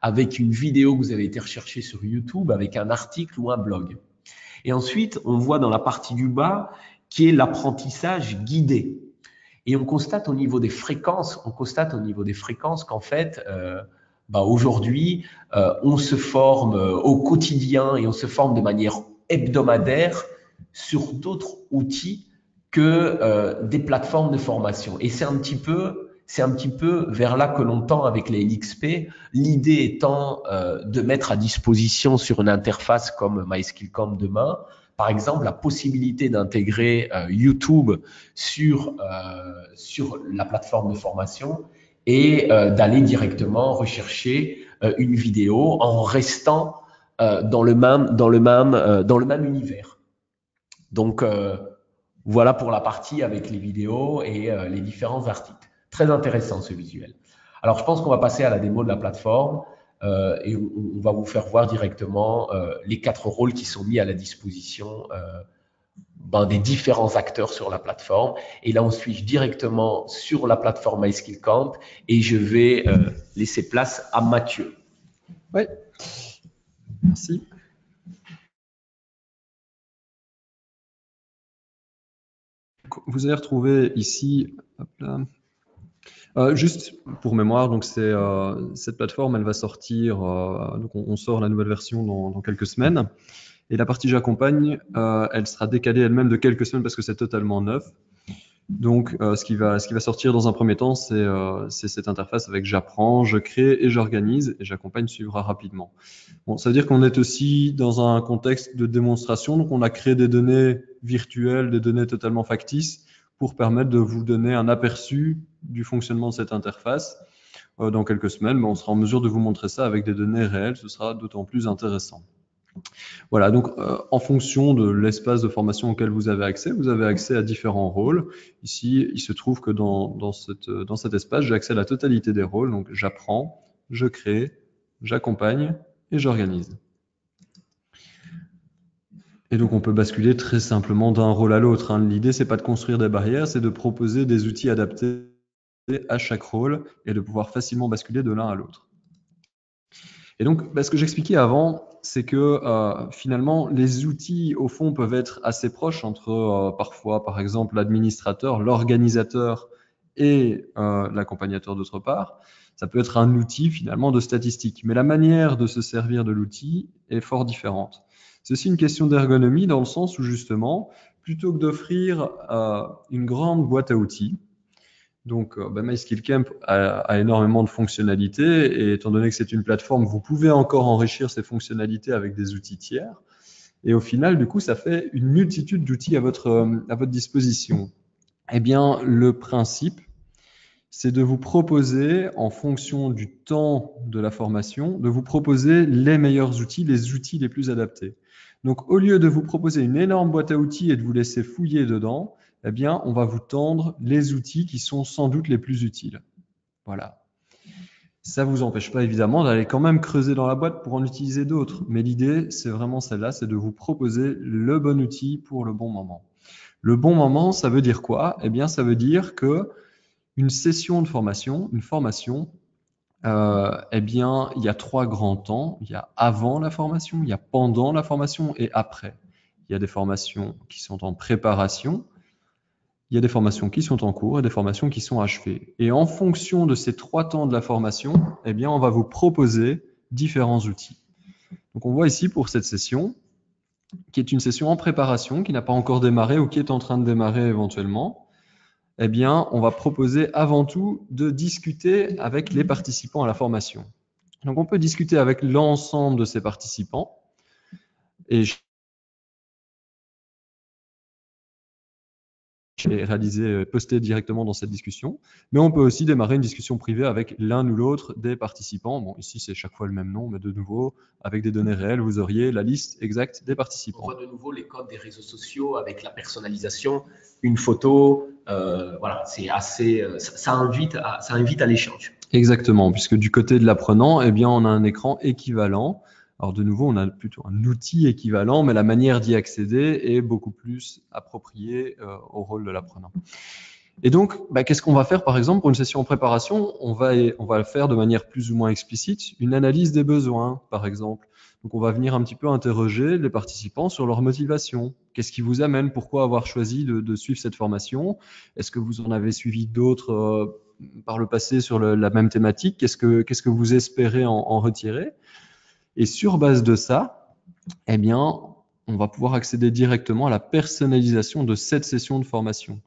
avec une vidéo que vous avez été recherchée sur YouTube, avec un article ou un blog. Et ensuite, on voit dans la partie du bas qui est l'apprentissage guidé. Et on constate au niveau des fréquences, qu'en fait, aujourd'hui, on se forme au quotidien et on se forme de manière hebdomadaire sur d'autres outils que des plateformes de formation. Et c'est un petit peu vers là que l'on tend avec les LXP, l'idée étant de mettre à disposition sur une interface comme MySkillCamp demain, par exemple, la possibilité d'intégrer YouTube sur la plateforme de formation et d'aller directement rechercher une vidéo en restant dans le même univers. Donc, voilà pour la partie avec les vidéos et les différents articles. Très intéressant ce visuel. Alors, je pense qu'on va passer à la démo de la plateforme et on va vous faire voir directement les 4 rôles qui sont mis à la disposition des différents acteurs sur la plateforme. Et là, on switch directement sur la plateforme MySkillCamp et je vais laisser place à Mathieu. Oui, merci. Vous allez retrouver ici, hop là. Juste pour mémoire, donc cette plateforme, elle va sortir, donc on sort la nouvelle version dans quelques semaines. Et la partie j'accompagne, elle sera décalée elle-même de quelques semaines parce que c'est totalement neuf. Donc, ce qui va sortir dans un premier temps, c'est cette interface avec j'apprends, je crée et j'organise, et j'accompagne suivra rapidement. Bon, ça veut dire qu'on est aussi dans un contexte de démonstration, donc on a créé des données virtuelles, des données totalement factices, pour permettre de vous donner un aperçu du fonctionnement de cette interface. Dans quelques semaines, on sera en mesure de vous montrer ça avec des données réelles, ce sera d'autant plus intéressant. Voilà, donc en fonction de l'espace de formation auquel vous avez accès à différents rôles. Ici, il se trouve que dans cet espace, j'ai accès à la totalité des rôles. Donc j'apprends, je crée, j'accompagne et j'organise. Et donc on peut basculer très simplement d'un rôle à l'autre, hein. L'idée, c'est pas de construire des barrières, c'est de proposer des outils adaptés à chaque rôle et de pouvoir facilement basculer de l'un à l'autre. Et donc, ce que j'expliquais avant, c'est que finalement, les outils, au fond, peuvent être assez proches entre parfois, par exemple, l'administrateur, l'organisateur et l'accompagnateur d'autre part. Ça peut être un outil, finalement, de statistique. Mais la manière de se servir de l'outil est fort différente. C'est aussi une question d'ergonomie dans le sens où, justement, plutôt que d'offrir une grande boîte à outils, donc, MySkillCamp a énormément de fonctionnalités et étant donné que c'est une plateforme, vous pouvez encore enrichir ces fonctionnalités avec des outils tiers. Et au final, du coup, ça fait une multitude d'outils à votre disposition. Eh bien, le principe, c'est de vous proposer, en fonction du temps de la formation, de vous proposer les meilleurs outils, les outils les plus adaptés. Donc, au lieu de vous proposer une énorme boîte à outils et de vous laisser fouiller dedans, eh bien, on va vous tendre les outils qui sont sans doute les plus utiles. Voilà. Ça ne vous empêche pas, évidemment, d'aller quand même creuser dans la boîte pour en utiliser d'autres. Mais l'idée, c'est vraiment celle-là, c'est de vous proposer le bon outil pour le bon moment. Le bon moment, ça veut dire quoi? Eh bien, ça veut dire que une session de formation, une formation, eh bien, il y a 3 grands temps. Il y a avant la formation, il y a pendant la formation et après. Il y a des formations qui sont en préparation, il y a des formations qui sont en cours et des formations qui sont achevées. Et en fonction de ces 3 temps de la formation, eh bien, on va vous proposer différents outils. Donc, on voit ici pour cette session, qui est une session en préparation, qui n'a pas encore démarré ou qui est en train de démarrer éventuellement, eh bien, on va proposer avant tout de discuter avec les participants à la formation. Donc, on peut discuter avec l'ensemble de ces participants et réaliser, poster directement dans cette discussion. Mais on peut aussi démarrer une discussion privée avec l'un ou l'autre des participants. Bon, ici, c'est chaque fois le même nom, mais de nouveau, avec des données réelles, vous auriez la liste exacte des participants. On voit de nouveau les codes des réseaux sociaux avec la personnalisation, une photo. Voilà, c'est assez, ça invite à l'échange. Exactement, puisque du côté de l'apprenant, eh bien, on a un écran équivalent. Alors de nouveau, on a plutôt un outil équivalent, mais la manière d'y accéder est beaucoup plus appropriée au rôle de l'apprenant. Et donc, qu'est-ce qu'on va faire par exemple pour une session en préparation? On va faire de manière plus ou moins explicite une analyse des besoins, par exemple. Donc on va venir un petit peu interroger les participants sur leur motivation. Qu'est-ce qui vous amène? Pourquoi avoir choisi de suivre cette formation? Est-ce que vous en avez suivi d'autres par le passé sur la même thématique? Qu'est-ce que vous espérez en retirer? Et sur base de ça, eh bien, on va pouvoir accéder directement à la personnalisation de cette session de formation.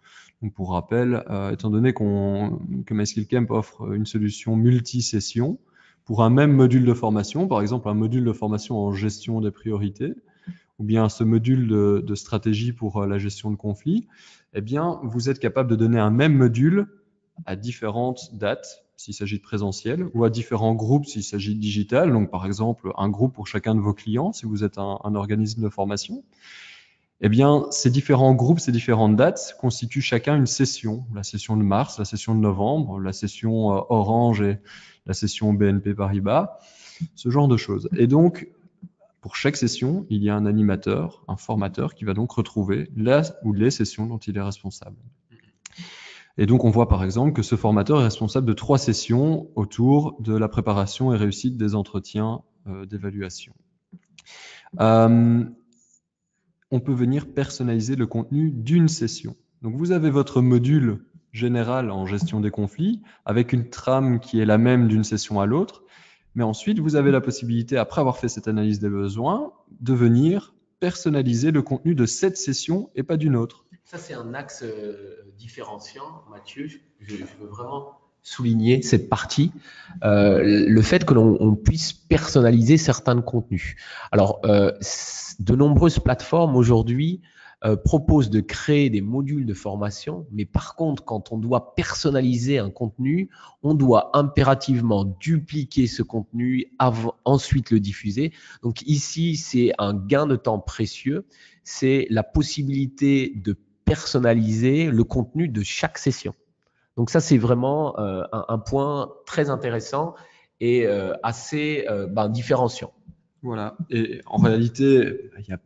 Donc, pour rappel, étant donné que MySkillCamp offre une solution multi-session pour un même module de formation, par exemple un module de formation en gestion des priorités, ou bien ce module de stratégie pour la gestion de conflits, eh bien, vous êtes capable de donner un même module à différentes dates, s'il s'agit de présentiel, ou à différents groupes s'il s'agit de digital. Donc, par exemple, un groupe pour chacun de vos clients, si vous êtes un organisme de formation. Eh bien, ces différents groupes, ces différentes dates constituent chacun une session. La session de mars, la session de novembre, la session Orange et la session BNP Paribas, ce genre de choses. Et donc, pour chaque session, il y a un animateur, un formateur qui va donc retrouver la ou les sessions dont il est responsable. Et donc, on voit par exemple que ce formateur est responsable de 3 sessions autour de la préparation et réussite des entretiens d'évaluation. On peut venir personnaliser le contenu d'une session. Donc, vous avez votre module général en gestion des conflits avec une trame qui est la même d'une session à l'autre. Mais ensuite, vous avez la possibilité, après avoir fait cette analyse des besoins, de venir personnaliser le contenu de cette session et pas d'une autre. Ça, c'est un axe différenciant, Mathieu. Je veux vraiment souligner cette partie, le fait que l'on puisse personnaliser certains contenus. Alors, de nombreuses plateformes aujourd'hui proposent de créer des modules de formation, mais par contre, quand on doit personnaliser un contenu, on doit impérativement dupliquer ce contenu, ensuite le diffuser. Donc ici, c'est un gain de temps précieux, c'est la possibilité de personnaliser le contenu de chaque session. Donc ça, c'est vraiment un point très intéressant et assez différenciant. Voilà. Et en réalité, il y a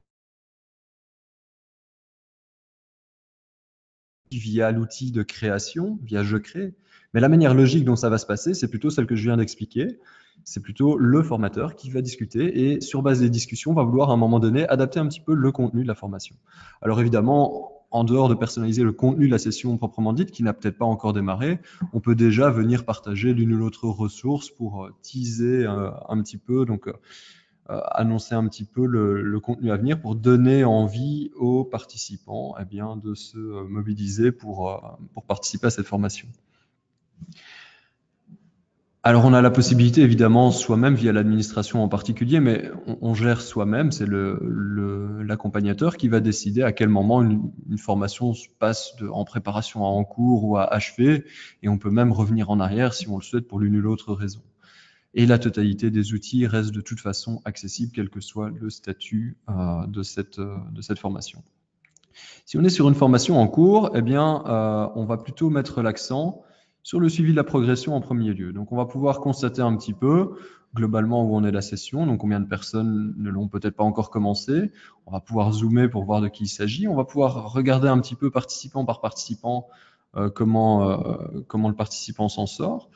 via l'outil de création, via Je crée, mais la manière logique dont ça va se passer, c'est plutôt celle que je viens d'expliquer. C'est plutôt le formateur qui va discuter et sur base des discussions, va vouloir à un moment donné adapter un petit peu le contenu de la formation. Alors évidemment, en dehors de personnaliser le contenu de la session proprement dite, qui n'a peut-être pas encore démarré, on peut déjà venir partager l'une ou l'autre ressource pour teaser un petit peu, donc annoncer un petit peu le contenu à venir pour donner envie aux participants de se mobiliser pour participer à cette formation. Alors, on a la possibilité, évidemment, soi-même, via l'administration en particulier, mais on gère soi-même, c'est l'accompagnateur qui va décider à quel moment une formation se passe en préparation à en cours ou à achever, et on peut même revenir en arrière si on le souhaite pour l'une ou l'autre raison. Et la totalité des outils reste de toute façon accessible, quel que soit le statut de cette formation. Si on est sur une formation en cours, on va plutôt mettre l'accent sur le suivi de la progression en premier lieu. Donc, on va pouvoir constater un petit peu globalement où en est la session, donc combien de personnes ne l'ont peut-être pas encore commencé. On va pouvoir zoomer pour voir de qui il s'agit. On va pouvoir regarder un petit peu participant par participant comment le participant s'en sort.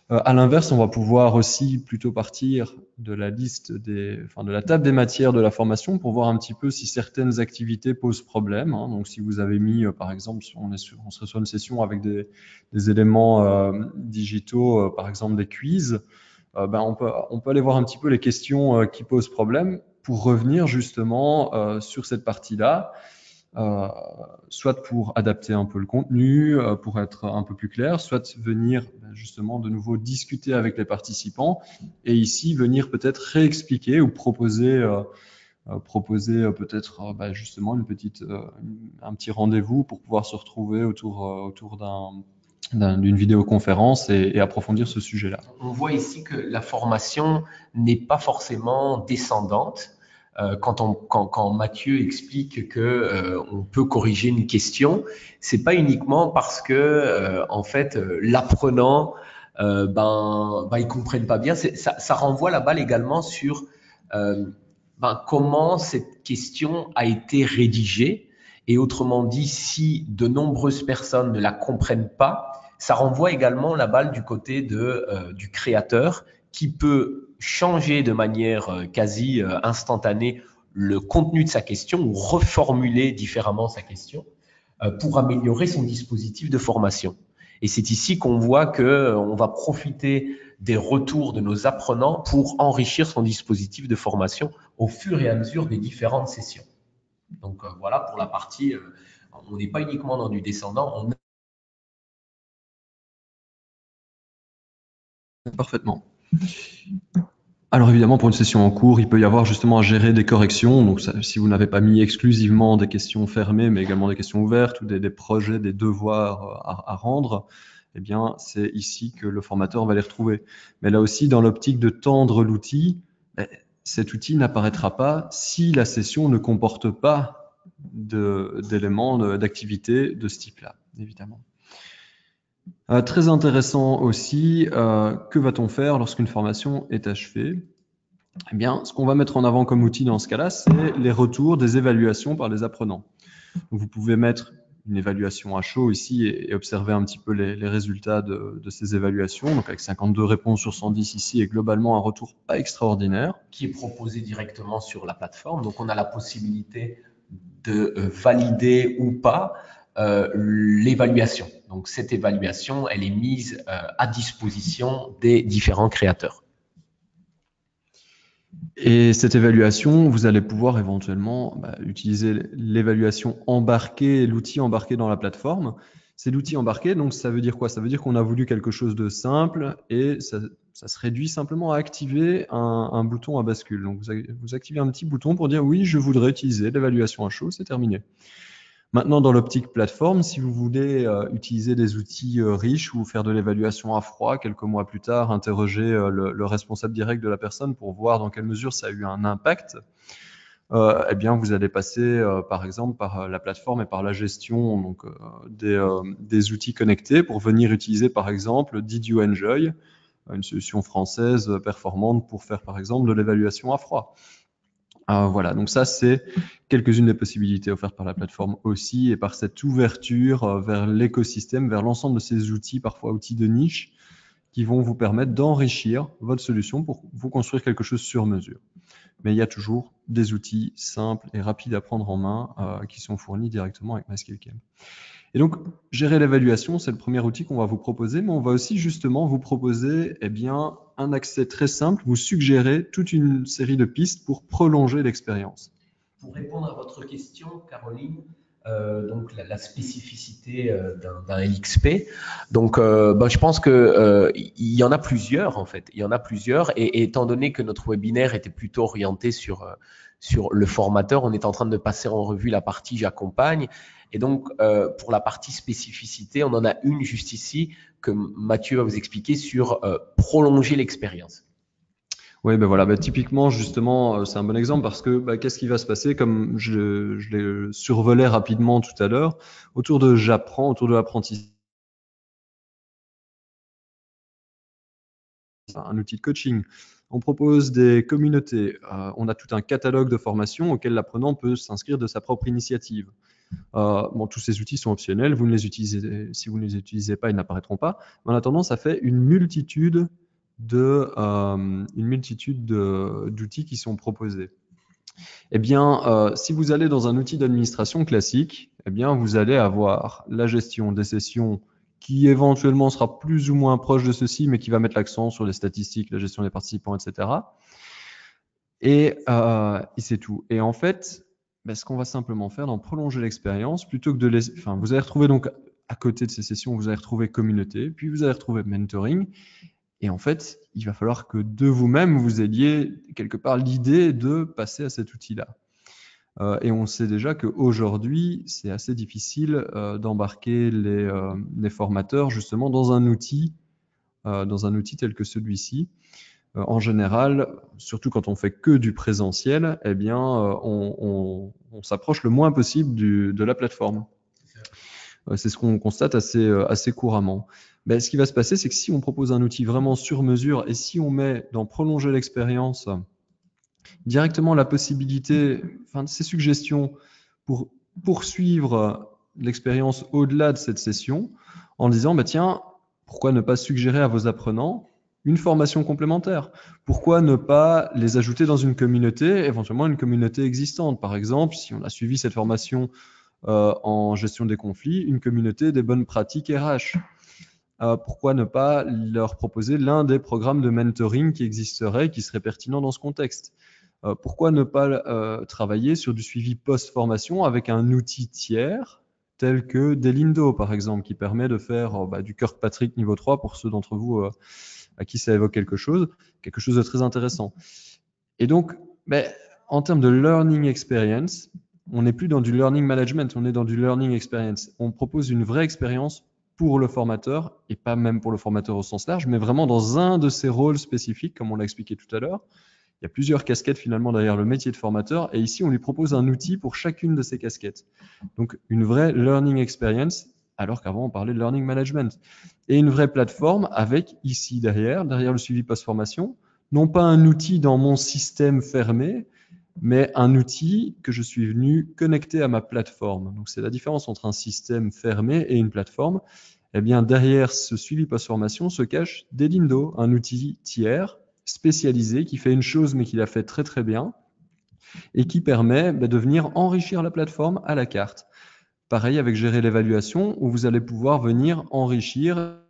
À l'inverse, on va pouvoir aussi plutôt partir de la liste de la table des matières de la formation pour voir un petit peu si certaines activités posent problème. Donc, si vous avez mis, par exemple, on serait sur une session avec des éléments digitaux, par exemple des quiz, on peut aller voir un petit peu les questions qui posent problème pour revenir justement sur cette partie-là. Soit pour adapter un peu le contenu, pour être un peu plus clair, soit venir justement de nouveau discuter avec les participants et ici venir peut-être réexpliquer ou proposer peut-être justement un petit rendez-vous pour pouvoir se retrouver autour d'une vidéoconférence et approfondir ce sujet-là. On voit ici que la formation n'est pas forcément descendante. Quand Mathieu explique que on peut corriger une question, c'est pas uniquement parce que en fait l'apprenant ils comprennent pas bien. Ça renvoie la balle également sur euh, comment cette question a été rédigée. Et autrement dit, si de nombreuses personnes ne la comprennent pas, ça renvoie également la balle du côté du créateur qui peut changer de manière quasi instantanée le contenu de sa question ou reformuler différemment sa question pour améliorer son dispositif de formation. Et c'est ici qu'on voit qu'on va profiter des retours de nos apprenants pour enrichir son dispositif de formation au fur et à mesure des différentes sessions. Donc voilà pour la partie, on n'est pas uniquement dans du descendant, on Parfaitement. Alors évidemment, pour une session en cours, il peut y avoir justement à gérer des corrections. Donc ça, si vous n'avez pas mis exclusivement des questions fermées, mais également des questions ouvertes ou des projets, des devoirs à rendre, eh bien c'est ici que le formateur va les retrouver. Mais là aussi, dans l'optique de tendre l'outil, cet outil n'apparaîtra pas si la session ne comporte pas d'éléments d'activité de ce type-là, évidemment. Très intéressant aussi, que va-t-on faire lorsqu'une formation est achevée? Eh bien, ce qu'on va mettre en avant comme outil dans ce cas-là, c'est les retours des évaluations par les apprenants. Donc, vous pouvez mettre une évaluation à chaud ici et observer un petit peu les résultats de ces évaluations. Donc, avec 52 réponses sur 110 ici et globalement un retour pas extraordinaire. Qui est proposé directement sur la plateforme. Donc, on a la possibilité de valider ou pas l'évaluation. Donc, cette évaluation, elle est mise à disposition des différents créateurs. Et cette évaluation, vous allez pouvoir éventuellement utiliser l'évaluation embarquée, l'outil embarqué dans la plateforme. C'est l'outil embarqué, donc ça veut dire quoi? Ça veut dire qu'on a voulu quelque chose de simple et ça se réduit simplement à activer un bouton à bascule. Donc vous activez un petit bouton pour dire oui, je voudrais utiliser l'évaluation à chaud, c'est terminé. Maintenant, dans l'optique plateforme, si vous voulez utiliser des outils riches ou faire de l'évaluation à froid, quelques mois plus tard, interroger le responsable direct de la personne pour voir dans quelle mesure ça a eu un impact, eh bien, vous allez passer par exemple par la plateforme et par la gestion donc, des outils connectés pour venir utiliser par exemple Did You Enjoy, une solution française performante pour faire par exemple de l'évaluation à froid. Voilà, donc ça c'est quelques-unes des possibilités offertes par la plateforme aussi et par cette ouverture vers l'écosystème, vers l'ensemble de ces outils, parfois outils de niche, qui vont vous permettre d'enrichir votre solution pour vous construire quelque chose sur mesure. Mais il y a toujours des outils simples et rapides à prendre en main qui sont fournis directement avec MySkillCamp. Et donc, gérer l'évaluation, c'est le premier outil qu'on va vous proposer, mais on va aussi justement vous proposer un accès très simple, vous suggérer toute une série de pistes pour prolonger l'expérience. Pour répondre à votre question, Caroline, donc la spécificité d'un LXP. Donc, je pense que il y en a plusieurs en fait. Il y en a plusieurs. Et étant donné que notre webinaire était plutôt orienté sur le formateur, on est en train de passer en revue la partie j'accompagne. Et donc, pour la partie spécificité, on en a une juste ici que Mathieu va vous expliquer sur prolonger l'expérience. Oui, voilà, typiquement, justement, c'est un bon exemple parce que qu'est-ce qui va se passer, comme je l'ai survolé rapidement tout à l'heure, autour de j'apprends, autour de l'apprentissage, un outil de coaching. On propose des communautés, on a tout un catalogue de formations auquel l'apprenant peut s'inscrire de sa propre initiative. Tous ces outils sont optionnels, vous ne les utilisez, si vous ne les utilisez pas, ils n'apparaîtront pas. Mais en attendant, ça fait une multitude d'outils qui sont proposés. Eh bien, si vous allez dans un outil d'administration classique, eh bien, vous allez avoir la gestion des sessions qui éventuellement sera plus ou moins proche de ceci, mais qui va mettre l'accent sur les statistiques, la gestion des participants, etc. Et c'est tout. Et en fait, ce qu'on va simplement faire, dans prolonger l'expérience, plutôt que de les... Enfin, vous allez retrouver donc, à côté de ces sessions, vous allez retrouver communauté, puis vous allez retrouver mentoring. Et en fait, il va falloir que de vous-même, vous ayez quelque part l'idée de passer à cet outil-là. Et on sait déjà qu'aujourd'hui, c'est assez difficile d'embarquer les formateurs justement dans un outil tel que celui-ci. En général, surtout quand on fait que du présentiel, eh bien, on s'approche le moins possible de la plateforme. C'est ce qu'on constate assez couramment. Mais ce qui va se passer, c'est que si on propose un outil vraiment sur mesure et si on met dans prolonger l'expérience directement la possibilité, enfin, ces suggestions pour poursuivre l'expérience au-delà de cette session, en disant, bah, tiens, pourquoi ne pas suggérer à vos apprenants une formation complémentaire? Pourquoi ne pas les ajouter dans une communauté, éventuellement une communauté existante? Par exemple, si on a suivi cette formation en gestion des conflits, une communauté des bonnes pratiques RH. Pourquoi ne pas leur proposer l'un des programmes de mentoring qui existeraient, qui serait pertinent dans ce contexte? Pourquoi ne pas travailler sur du suivi post-formation avec un outil tiers tel que Delindo, par exemple, qui permet de faire du Kirkpatrick niveau 3 pour ceux d'entre vous à qui ça évoque quelque chose de très intéressant. Et donc, en termes de learning experience, on n'est plus dans du learning management, on est dans du learning experience. On propose une vraie expérience pour le formateur, et pas même pour le formateur au sens large, mais vraiment dans un de ses rôles spécifiques, comme on l'a expliqué tout à l'heure. Il y a plusieurs casquettes finalement derrière le métier de formateur, et ici on lui propose un outil pour chacune de ces casquettes. Donc une vraie learning experience, alors qu'avant on parlait de learning management. Et une vraie plateforme avec ici derrière le suivi post-formation, non pas un outil dans mon système fermé, mais un outil que je suis venu connecter à ma plateforme. Donc c'est la différence entre un système fermé et une plateforme. Eh bien, derrière ce suivi post-formation se cache Delindo, un outil tiers spécialisé qui fait une chose mais qui la fait très très bien et qui permet de venir enrichir la plateforme à la carte. Pareil avec gérer l'évaluation où vous allez pouvoir venir enrichir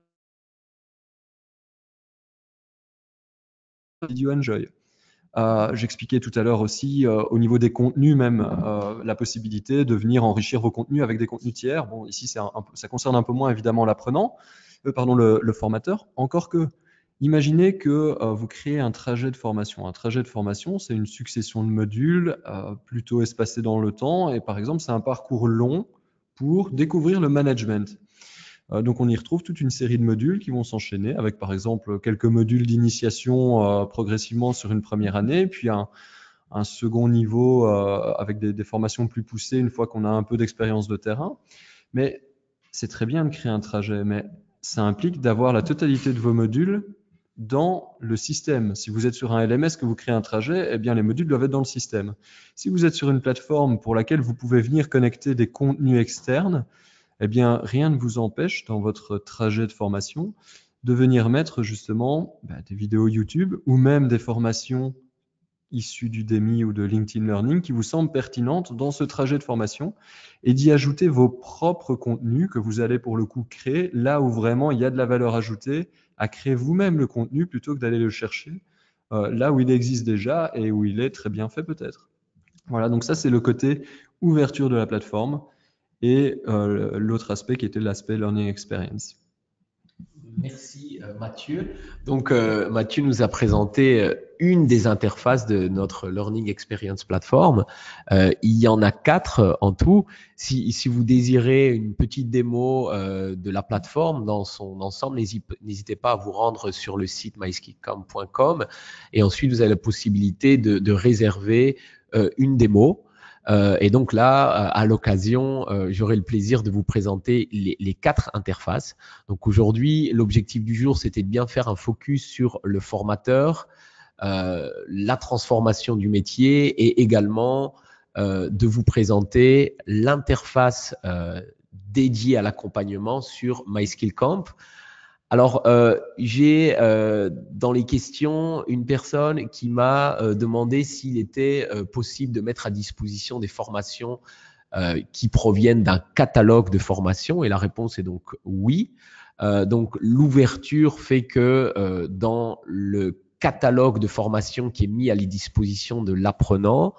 Video Enjoy. J'expliquais tout à l'heure aussi au niveau des contenus même la possibilité de venir enrichir vos contenus avec des contenus tiers. Bon, ici ça concerne un peu moins évidemment l'apprenant, le formateur. Encore que, imaginez que vous créez un trajet de formation. Un trajet de formation, c'est une succession de modules plutôt espacés dans le temps. Et par exemple, c'est un parcours long pour découvrir le management. Donc on y retrouve toute une série de modules qui vont s'enchaîner avec par exemple quelques modules d'initiation progressivement sur une première année, puis un second niveau avec des formations plus poussées une fois qu'on a un peu d'expérience de terrain. Mais c'est très bien de créer un trajet, mais ça implique d'avoir la totalité de vos modules dans le système. Si vous êtes sur un LMS que vous créez un trajet, eh bien les modules doivent être dans le système. Si vous êtes sur une plateforme pour laquelle vous pouvez venir connecter des contenus externes, eh bien, rien ne vous empêche dans votre trajet de formation de venir mettre justement des vidéos YouTube ou même des formations issues d'Udemy ou de LinkedIn Learning qui vous semblent pertinentes dans ce trajet de formation et d'y ajouter vos propres contenus que vous allez pour le coup créer là où vraiment il y a de la valeur ajoutée à créer vous-même le contenu plutôt que d'aller le chercher là où il existe déjà et où il est très bien fait peut-être. Voilà, donc ça c'est le côté ouverture de la plateforme et l'autre aspect qui était l'aspect learning experience. Merci Mathieu. Donc Mathieu nous a présenté une des interfaces de notre Learning Experience Platform. Il y en a 4 en tout. Si vous désirez une petite démo de la plateforme dans son ensemble, n'hésitez pas à vous rendre sur le site myskillcamp.com et ensuite vous avez la possibilité de réserver une démo. Et donc là, à l'occasion, j'aurai le plaisir de vous présenter les 4 interfaces. Donc aujourd'hui, l'objectif du jour, c'était de bien faire un focus sur le formateur, la transformation du métier et également de vous présenter l'interface dédiée à l'accompagnement sur MySkillCamp. Alors, j'ai dans les questions une personne qui m'a demandé s'il était possible de mettre à disposition des formations qui proviennent d'un catalogue de formations et la réponse est donc oui. Donc, l'ouverture fait que dans le catalogue de formations qui est mis à la disposition de l'apprenant,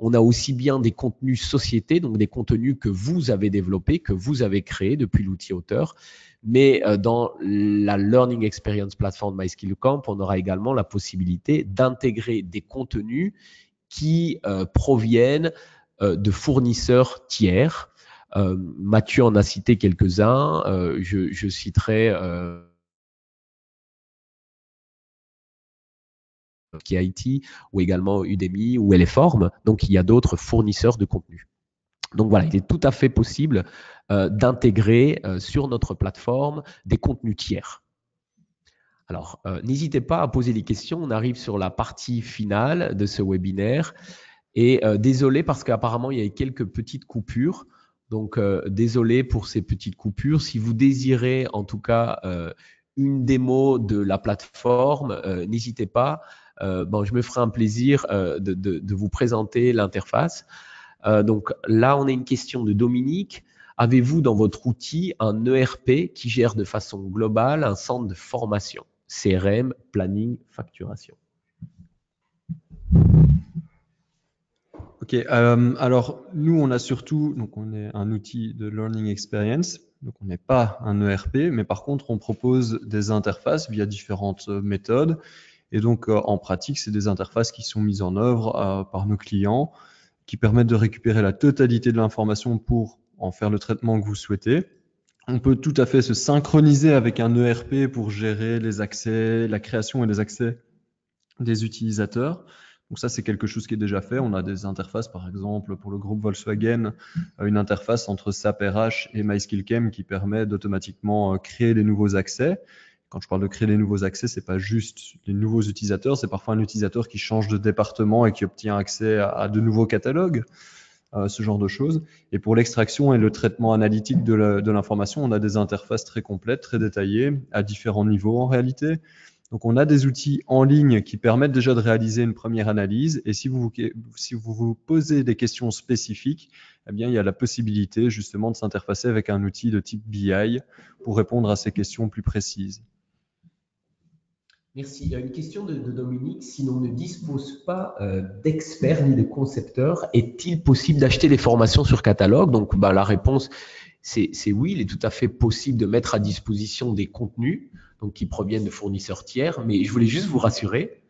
on a aussi bien des contenus société, donc des contenus que vous avez développés, que vous avez créés depuis l'outil auteur, mais dans la Learning Experience Platform MySkillCamp, on aura également la possibilité d'intégrer des contenus qui proviennent de fournisseurs tiers. Mathieu en a cité quelques-uns. Je citerai KIT ou également Udemy ou Eleform. Donc, il y a d'autres fournisseurs de contenu. Donc voilà, il est tout à fait possible d'intégrer sur notre plateforme des contenus tiers. Alors, n'hésitez pas à poser des questions. On arrive sur la partie finale de ce webinaire. Et désolé parce qu'apparemment, il y a quelques petites coupures. Donc, désolé pour ces petites coupures. Si vous désirez en tout cas une démo de la plateforme, n'hésitez pas. Bon, je me ferai un plaisir de vous présenter l'interface. Donc là, on a une question de Dominique. Avez-vous dans votre outil un ERP qui gère de façon globale un centre de formation, CRM, planning, facturation? Ok, alors nous on a surtout, donc on est un outil de learning experience, donc on n'est pas un ERP, mais par contre on propose des interfaces via différentes méthodes, et donc en pratique c'est des interfaces qui sont mises en œuvre par nos clients, qui permettent de récupérer la totalité de l'information pour en faire le traitement que vous souhaitez. On peut tout à fait se synchroniser avec un ERP pour gérer les accès, la création et les accès des utilisateurs. Donc ça, c'est quelque chose qui est déjà fait. On a des interfaces, par exemple, pour le groupe Volkswagen, une interface entre SAP RH et MySkillCam qui permet d'automatiquement créer les nouveaux accès. Quand je parle de créer les nouveaux accès, c'est pas juste les nouveaux utilisateurs, c'est parfois un utilisateur qui change de département et qui obtient accès à de nouveaux catalogues, ce genre de choses. Et pour l'extraction et le traitement analytique de l'information, on a des interfaces très complètes, très détaillées, à différents niveaux en réalité. Donc, on a des outils en ligne qui permettent déjà de réaliser une première analyse. Et si vous vous posez des questions spécifiques, eh bien, il y a la possibilité justement de s'interfacer avec un outil de type BI pour répondre à ces questions plus précises. Merci. Il y a une question de Dominique. Si l'on ne dispose pas d'experts ni de concepteurs, est-il possible d'acheter des formations sur catalogue? Donc, la réponse, c'est oui. Il est tout à fait possible de mettre à disposition des contenus donc, qui proviennent de fournisseurs tiers. Mais je voulais juste vous rassurer,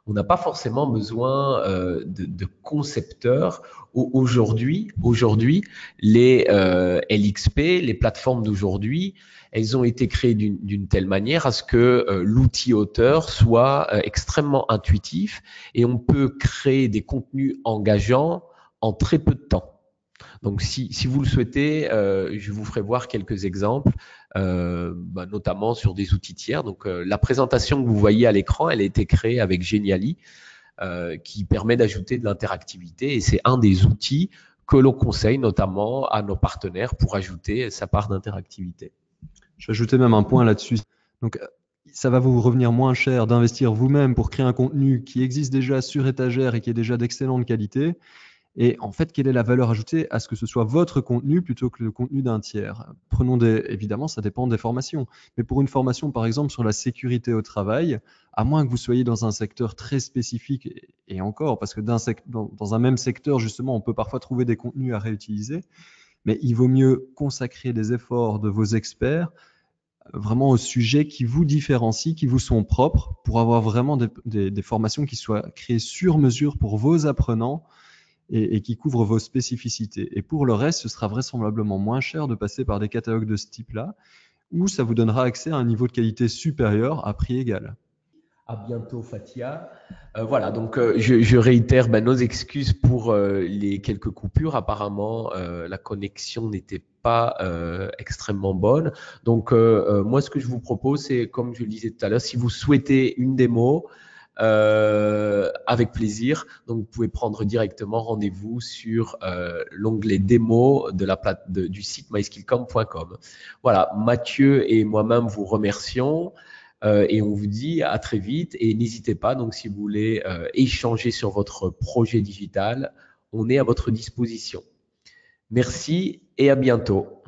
on n'a pas forcément besoin de concepteurs. Aujourd'hui, les LXP, les plateformes d'aujourd'hui, elles ont été créées d'une telle manière à ce que l'outil auteur soit extrêmement intuitif et on peut créer des contenus engageants en très peu de temps. Donc, si vous le souhaitez, je vous ferai voir quelques exemples, notamment sur des outils tiers. Donc, la présentation que vous voyez à l'écran, elle a été créée avec Geniali, qui permet d'ajouter de l'interactivité. Et c'est un des outils que l'on conseille notamment à nos partenaires pour ajouter sa part d'interactivité. Je vais ajouter même un point là-dessus. Donc, ça va vous revenir moins cher d'investir vous-même pour créer un contenu qui existe déjà sur étagère et qui est déjà d'excellente qualité. Et en fait, quelle est la valeur ajoutée à ce que ce soit votre contenu plutôt que le contenu d'un tiers? Évidemment, ça dépend des formations. Mais pour une formation, par exemple, sur la sécurité au travail, à moins que vous soyez dans un secteur très spécifique, et encore, parce que dans un même secteur, justement, on peut parfois trouver des contenus à réutiliser, mais il vaut mieux consacrer des efforts de vos experts vraiment aux sujets qui vous différencient, qui vous sont propres, pour avoir vraiment des formations qui soient créées sur mesure pour vos apprenants et qui couvrent vos spécificités. Et pour le reste, ce sera vraisemblablement moins cher de passer par des catalogues de ce type-là, où ça vous donnera accès à un niveau de qualité supérieur à prix égal. À bientôt, Fatia. Voilà, donc je réitère nos excuses pour les quelques coupures. Apparemment, la connexion n'était pas extrêmement bonne. Donc, moi, ce que je vous propose, c'est, comme je le disais tout à l'heure, si vous souhaitez une démo, avec plaisir. Donc, vous pouvez prendre directement rendez-vous sur l'onglet démo du site myskillcamp.com. Voilà, Mathieu et moi-même vous remercions. Et on vous dit à très vite et n'hésitez pas, donc si vous voulez échanger sur votre projet digital, on est à votre disposition. Merci et à bientôt.